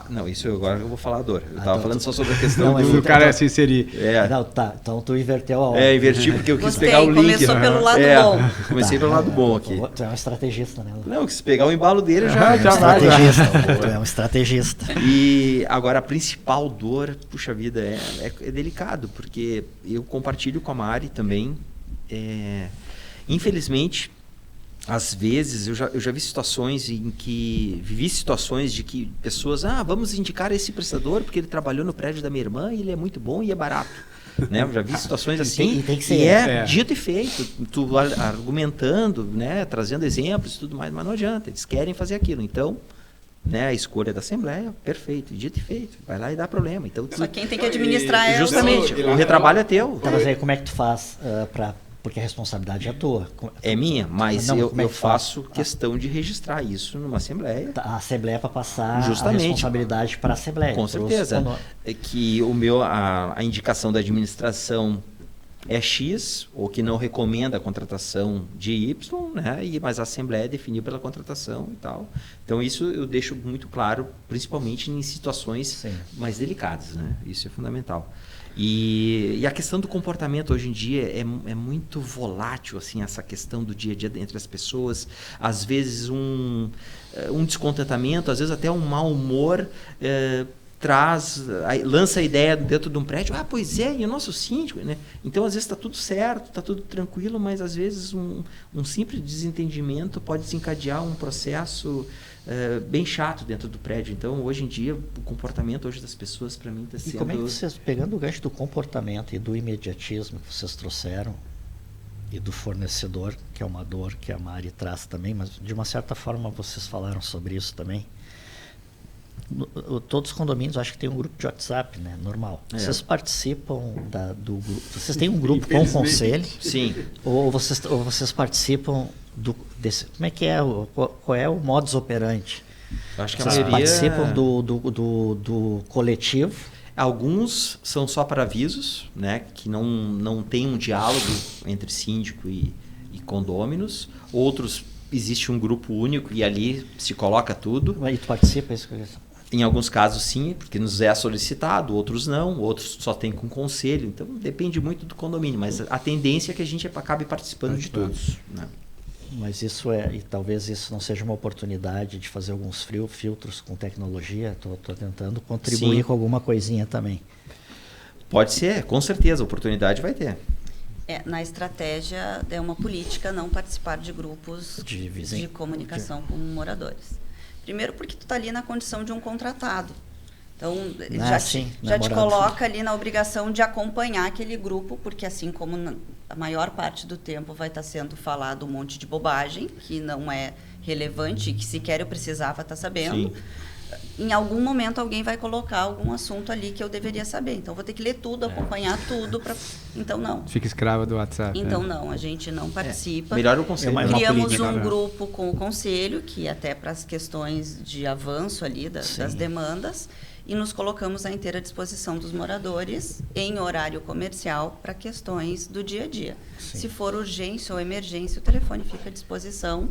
Não, isso agora eu vou falar a dor. Eu estava falando só sobre a questão não, mas O cara se inserir. Não, tá. Então tu inverteu a ordem. Inverti porque eu quis Gostei, pegar o link. começou pelo lado bom. Comecei pelo lado bom aqui. Tu é um estrategista, né? Não, eu quis pegar o embalo dele Tu é um estrategista. E agora a principal dor, puxa vida, é delicado, porque eu compartilho com a Mari também. Infelizmente, às vezes eu já vi situações vivi situações de que pessoas, vamos indicar esse prestador porque ele trabalhou no prédio da minha irmã e ele é muito bom e é barato. Né? Eu já vi situações assim, e tem que ser. Dito e feito, tu argumentando, né? Trazendo exemplos e tudo mais, mas não adianta, eles querem fazer aquilo. Então, né, a escolha da Assembleia, perfeito, dito e feito, vai lá e dá problema. Então, Só quem tem que administrar é justamente, o retrabalho é teu. Tá, mas aí como é que tu faz porque a responsabilidade é tua? É minha, mas eu faço questão de registrar isso numa Assembleia. A Assembleia para passar justamente a responsabilidade para a Assembleia. Com certeza. É que a indicação da administração é X, ou que não recomenda a contratação de Y, né? Mas a Assembleia definiu pela contratação e tal. Então, isso eu deixo muito claro, principalmente em situações mais delicadas, né? Isso é fundamental. E a questão do comportamento hoje em dia é muito volátil, assim, essa questão do dia a dia entre as pessoas. Às vezes um descontentamento, às vezes até um mau humor lança a ideia dentro de um prédio, pois é, e o nosso síndico, né? Então, às vezes está tudo certo, está tudo tranquilo, mas às vezes um simples desentendimento pode desencadear um processo bem chato dentro do prédio. Então, hoje em dia, o comportamento hoje das pessoas, para mim, está sendo... E como é que vocês, pegando o gancho do comportamento e do imediatismo que vocês trouxeram, e do fornecedor, que é uma dor que a Mari traz também, mas de uma certa forma vocês falaram sobre isso também. Todos os condomínios, acho que tem um grupo de WhatsApp, né? Normal. Vocês participam do grupo? Vocês têm um grupo com o conselho? Sim. Ou vocês participam desse? Como é que é? Qual é o modus operandi? Acho que vocês participam do coletivo? Alguns são só para avisos, né? Que não tem um diálogo entre síndico e condôminos. Outros, existe um grupo único e ali se coloca tudo. E tu participa? Em alguns casos sim, porque nos é solicitado, outros não, outros só tem com conselho. Então depende muito do condomínio, mas a tendência é que a gente acabe participando de todos. Né? Mas e talvez isso não seja uma oportunidade de fazer alguns filtros com tecnologia. Estou tentando contribuir com alguma coisinha também. Pode ser, com certeza, a oportunidade vai ter. Na estratégia é uma política não participar de grupos de comunicação com moradores. Primeiro porque tu está ali na condição de um contratado. Então, já te coloca ali na obrigação de acompanhar aquele grupo, porque assim como a maior parte do tempo vai estar sendo falado um monte de bobagem, que não é relevante e que sequer eu precisava estar sabendo, sim, em algum momento alguém vai colocar algum assunto ali que eu deveria saber. Então, vou ter que ler tudo, acompanhar tudo. Então, não. Fica escrava do WhatsApp. Então, não. A gente não participa. Melhor o conselho. Criamos um grupo com o conselho, que até para as questões de avanço ali das demandas, e nos colocamos à inteira disposição dos moradores em horário comercial para questões do dia a dia. Sim. Se for urgência ou emergência, o telefone fica à disposição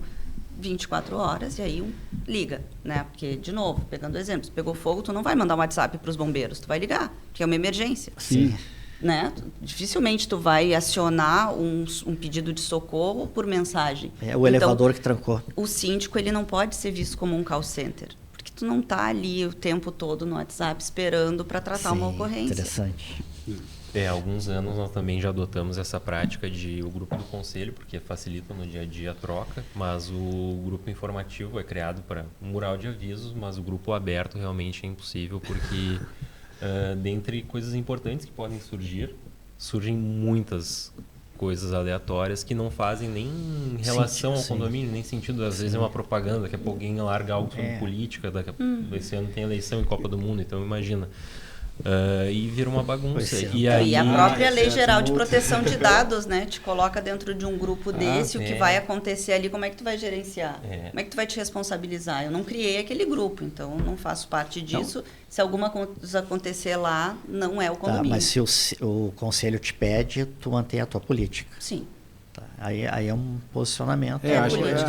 24 horas e aí liga, né? Porque, de novo, pegando exemplos, pegou fogo, tu não vai mandar um WhatsApp para os bombeiros, tu vai ligar, porque é uma emergência. Sim. Né? Dificilmente tu vai acionar um pedido de socorro por mensagem. É o elevador que trancou. O síndico, ele não pode ser visto como um call center, porque tu não está ali o tempo todo no WhatsApp esperando para tratar uma ocorrência. Interessante. Há alguns anos nós também já adotamos essa prática de o grupo do conselho, porque facilita no dia a dia a troca, mas o grupo informativo é criado para um mural de avisos, mas o grupo aberto realmente é impossível, porque dentre coisas importantes que podem surgem muitas coisas aleatórias que não fazem nem relação ao condomínio, nem sentido. Às vezes é uma propaganda, daqui a pouco alguém larga algo sobre política, esse ano tem eleição em Copa do Mundo, então imagina. E vira uma bagunça. E a própria Lei Geral de Proteção de Dados, né, te coloca dentro de um grupo desse, o que vai acontecer ali, como é que tu vai gerenciar? Como é que tu vai te responsabilizar? Eu não criei aquele grupo, então não faço parte disso. Não. Se alguma coisa acontecer lá, não é o condomínio. Mas se o conselho te pede, tu mantém a tua política. Sim. Tá. Aí é um posicionamento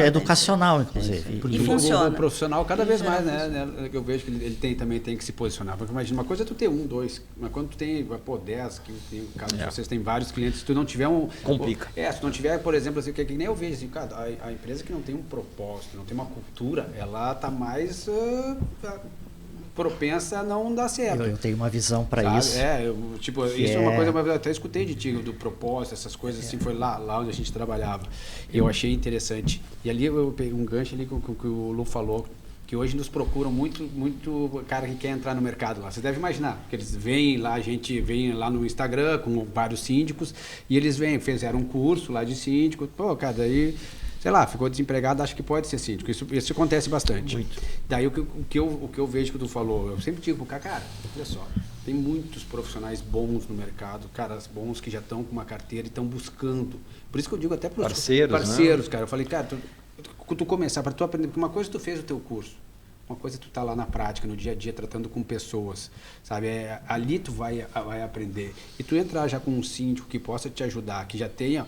educacional, inclusive. E funciona. O profissional, cada vez mais, né? Eu vejo que ele também tem que se posicionar. Porque imagina, uma coisa é tu ter 1, 2, mas quando tu tem 10, que tem, caso de vocês tem vários clientes, se tu não tiver complica. Se tu não tiver, por exemplo, assim, que nem eu vejo, assim, cara, a empresa que não tem um propósito, não tem uma cultura, ela tá mais propensa a não dar certo. Eu tenho uma visão para isso. Isso é uma coisa, mas eu até escutei de ti, do propósito, essas coisas, assim, foi lá onde a gente trabalhava. Eu achei interessante. E ali eu peguei um gancho ali com o que o Lu falou, que hoje nos procuram muito cara que quer entrar no mercado lá. Você deve imaginar, porque eles vêm lá, a gente vem lá no Instagram com vários síndicos, e eles fizeram um curso lá de síndico, daí... sei lá, ficou desempregado, acho que pode ser síndico. Isso acontece bastante. Muito. Daí o que eu vejo que tu falou, eu sempre digo, cara, olha só, tem muitos profissionais bons no mercado, caras bons que já estão com uma carteira e estão buscando. Por isso que eu digo até para os parceiros, cara. Eu falei, cara, tu começar, para tu aprender, porque uma coisa tu fez o teu curso, uma coisa tu tá lá na prática, no dia a dia, tratando com pessoas, sabe? Ali tu vai aprender. E tu entrar já com um síndico que possa te ajudar, que já tenha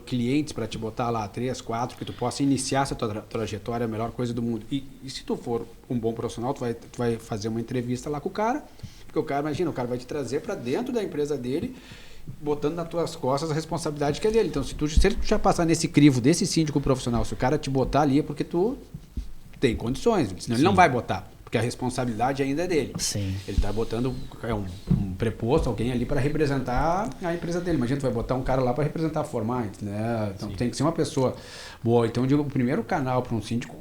clientes para te botar lá, 3, 4, que tu possa iniciar essa tua trajetória, é a melhor coisa do mundo. E se tu for um bom profissional, tu vai fazer uma entrevista lá com o cara, porque o cara, imagina, o cara vai te trazer para dentro da empresa dele, botando nas tuas costas a responsabilidade que é dele. Então, se ele já passar nesse crivo desse síndico profissional, se o cara te botar ali, é porque tu tem condições, senão ele não vai botar, porque a responsabilidade ainda é dele. Sim. Ele está botando um preposto, alguém ali para representar a empresa dele. Imagina, tu vai botar um cara lá para representar a Formind, né? Então tem que ser uma pessoa boa. Então eu digo, o primeiro canal para um síndico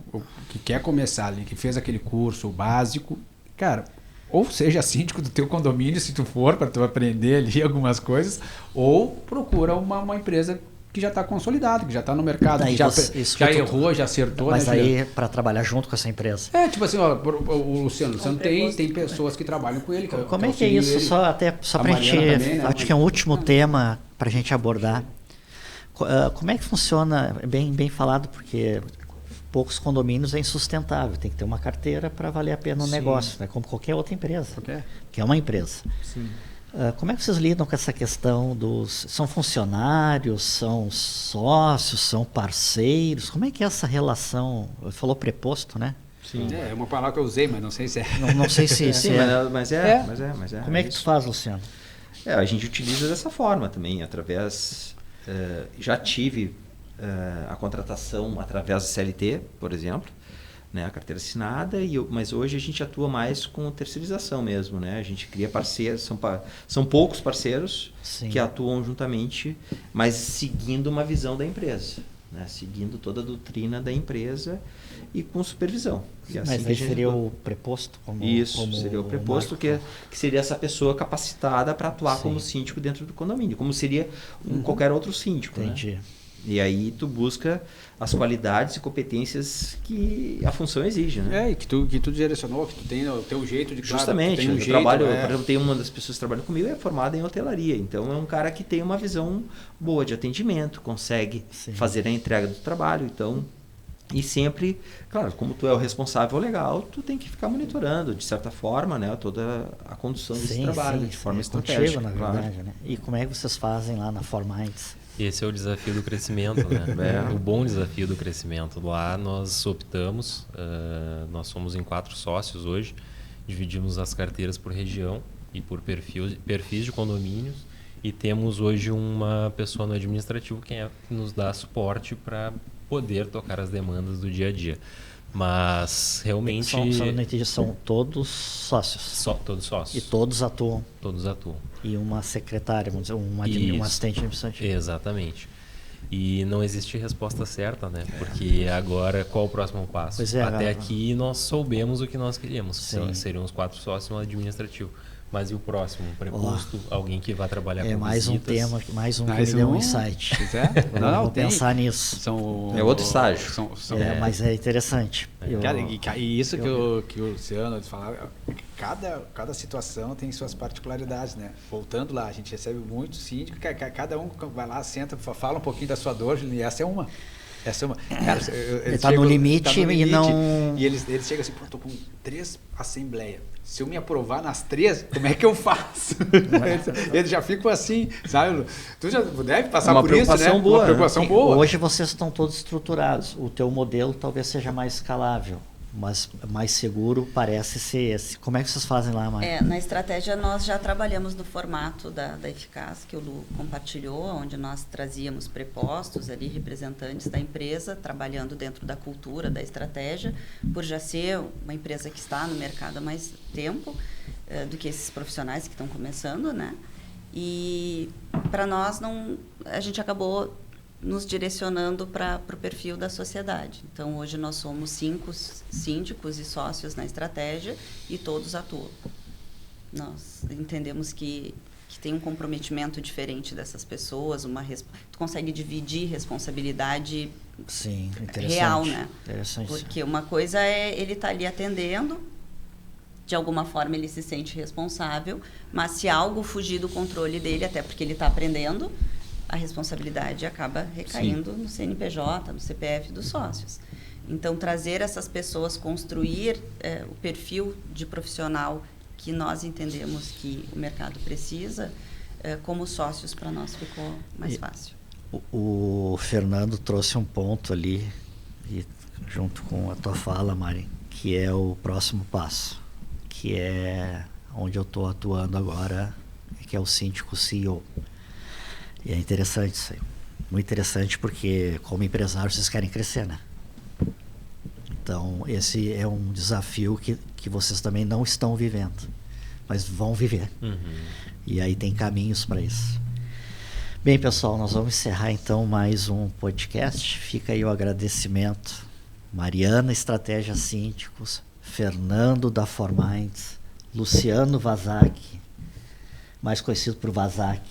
que quer começar ali, que fez aquele curso básico, cara, ou seja síndico do teu condomínio, se tu for, para tu aprender ali algumas coisas, ou procura uma empresa que já está consolidado, que já está no mercado, que já errou, já acertou. Mas aí para trabalhar junto com essa empresa. Tipo assim, o Luciano tem pessoas que trabalham com ele. Como é que é isso? Ele, só para a gente, também, né? Acho que é um último tema para a gente abordar. Como é que funciona, bem falado, porque poucos condomínios é insustentável, tem que ter uma carteira para valer a pena o negócio, né? Como qualquer outra empresa, que é uma empresa. Sim. Como é que vocês lidam com essa questão são funcionários, são sócios, são parceiros? Como é que é essa relação? Falou preposto, né? Sim. É uma palavra que eu usei, mas não sei se é. Não sei se sim, mas é. Como é que tu faz, Luciano? A gente utiliza dessa forma também, através... já tive a contratação através do CLT, por exemplo, né, a carteira assinada, mas hoje a gente atua mais com terceirização mesmo, né? A gente cria parceiros, são poucos parceiros Sim. que atuam juntamente, mas seguindo uma visão da empresa, né? Seguindo toda a doutrina da empresa e com supervisão. E assim Mas que aí a gente seria atua. o preposto? Isso, seria o preposto, que seria essa pessoa capacitada para atuar Sim. como síndico dentro do condomínio, como seria qualquer outro síndico. Entendi. Né? E aí tu busca as qualidades e competências que a função exige, né? É, e que tu direcionou, que tu tem o teu jeito de... Justamente, claro, tu tem um eu jeito, trabalho, é. por exemplo, tem uma das pessoas que trabalha comigo é formada em hotelaria, então é um cara que tem uma visão boa de atendimento, consegue Sim. fazer a entrega do trabalho, então e sempre, claro, como tu é o responsável legal, tu tem que ficar monitorando de certa forma, né, toda a condução desse trabalho de forma estratégica, contigo, na claro. verdade, né? E como é que vocês fazem lá na Forminds? Esse é o desafio do crescimento, né? O bom desafio do crescimento. Lá nós optamos, nós somos em 4 sócios hoje, dividimos as carteiras por região e por perfis de condomínios e temos hoje uma pessoa no administrativo que nos dá suporte para poder tocar as demandas do dia a dia. Mas realmente... Só não entendi, são todos sócios? Todos sócios. E todos atuam? Todos atuam. E uma secretária, vamos dizer, um assistente administrativo? Exatamente. E não existe resposta certa, né? Porque agora, qual o próximo passo? Pois é, Até aqui nós soubemos o que nós queríamos. Sim. Seriam os 4 sócios no administrativo. Mas e o próximo? Um preposto? Alguém que vai trabalhar com mais visitas? um tema, mais um que Mais me deu um um? insight. Pois é. Não, vou tem. pensar nisso. É outro estágio. Mas é interessante. Cara, e isso que o Luciano falava, cada situação tem suas particularidades, né? Voltando lá, a gente recebe muito síndico, cada um vai lá, senta, fala um pouquinho da sua dor, e essa é uma. Cara, Ele tá no limite e não... E eles chegam assim, pô, tô com 3 assembleias. Se eu me aprovar nas 3, como é que eu faço? Eles já ficam assim, sabe? Tu já deve passar por isso, né? Boa, uma preocupação boa. Hoje vocês estão todos estruturados. O teu modelo talvez seja mais escalável, mas mais seguro parece ser esse. Como é que vocês fazem lá, Mari? Na estratégia nós já trabalhamos no formato da Eficaz, que o Lu compartilhou, onde nós trazíamos prepostos ali, representantes da empresa, trabalhando dentro da cultura, da estratégia, por já ser uma empresa que está no mercado há mais tempo do que esses profissionais que estão começando, né? E para nós, a gente acabou nos direcionando para o perfil da sociedade. Então, hoje nós somos 5 síndicos e sócios na estratégia e todos atuam. Nós entendemos que tem um comprometimento diferente dessas pessoas, tu consegue dividir responsabilidade Sim, interessante. real, né? Interessante. Porque uma coisa é ele estar ali atendendo, de alguma forma ele se sente responsável, mas se algo fugir do controle dele, até porque ele está aprendendo, a responsabilidade acaba recaindo no CNPJ, no CPF dos sócios. Então, trazer essas pessoas, construir o perfil de profissional que nós entendemos que o mercado precisa, como sócios, para nós ficou mais fácil. O Fernando trouxe um ponto ali, e junto com a tua fala, Mari, que é o próximo passo, que é onde eu estou atuando agora, que é o síndico CEO. E é interessante isso aí. Muito interessante porque, como empresário, vocês querem crescer, né? Então, esse é um desafio que vocês também não estão vivendo, mas vão viver. E aí tem caminhos para isso. Bem, pessoal, nós vamos encerrar então mais um podcast. Fica aí o agradecimento. Mariana, Estratégia Síndicos, Fernando da Forminds, Luciano Vazak, mais conhecido por Vazak,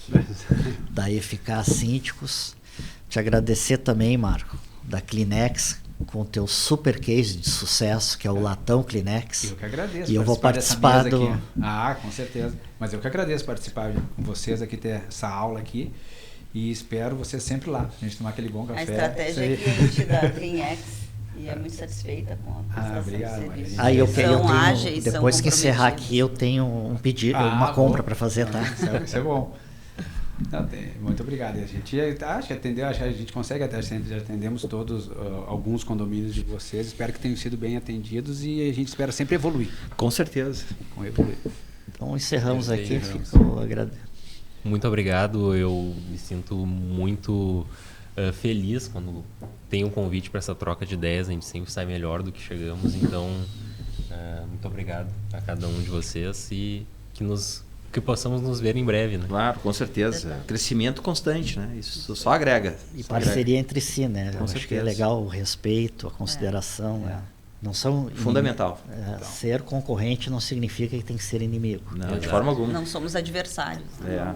da Eficaz Síndicos. Te agradecer também, Marco, da Kleenex, com o teu super case de sucesso, que é o latão Kleenex. Eu que agradeço. E eu vou participar do... com certeza. Mas eu que agradeço participar com vocês aqui, ter essa aula aqui. E espero vocês sempre lá, a gente tomar aquele bom café. A estratégia é cliente da Kleenex e é muito satisfeita com a prestação obrigado, de serviço. Aí eu tenho, ágeis, depois que encerrar aqui, eu tenho um pedido, uma compra para fazer, tá? Isso é bom. Muito obrigado. A gente acho que atendeu, acho que a gente consegue até, já atendemos todos, alguns condomínios de vocês. Espero que tenham sido bem atendidos e a gente espera sempre evoluir. Com certeza. Então encerramos aqui. Muito obrigado. Eu me sinto muito feliz quando tem um convite para essa troca de ideias. A gente sempre sai melhor do que chegamos. Então, muito obrigado a cada um de vocês e que possamos nos ver em breve, né? Claro, com certeza. Crescimento constante, né? Isso só agrega. E Só parceria entre si, né? Com Eu acho que é certeza. legal o respeito, a consideração. Não são Fundamental. ser concorrente não significa que tem que ser inimigo. Não, de Exato. forma alguma. Não somos adversários. É.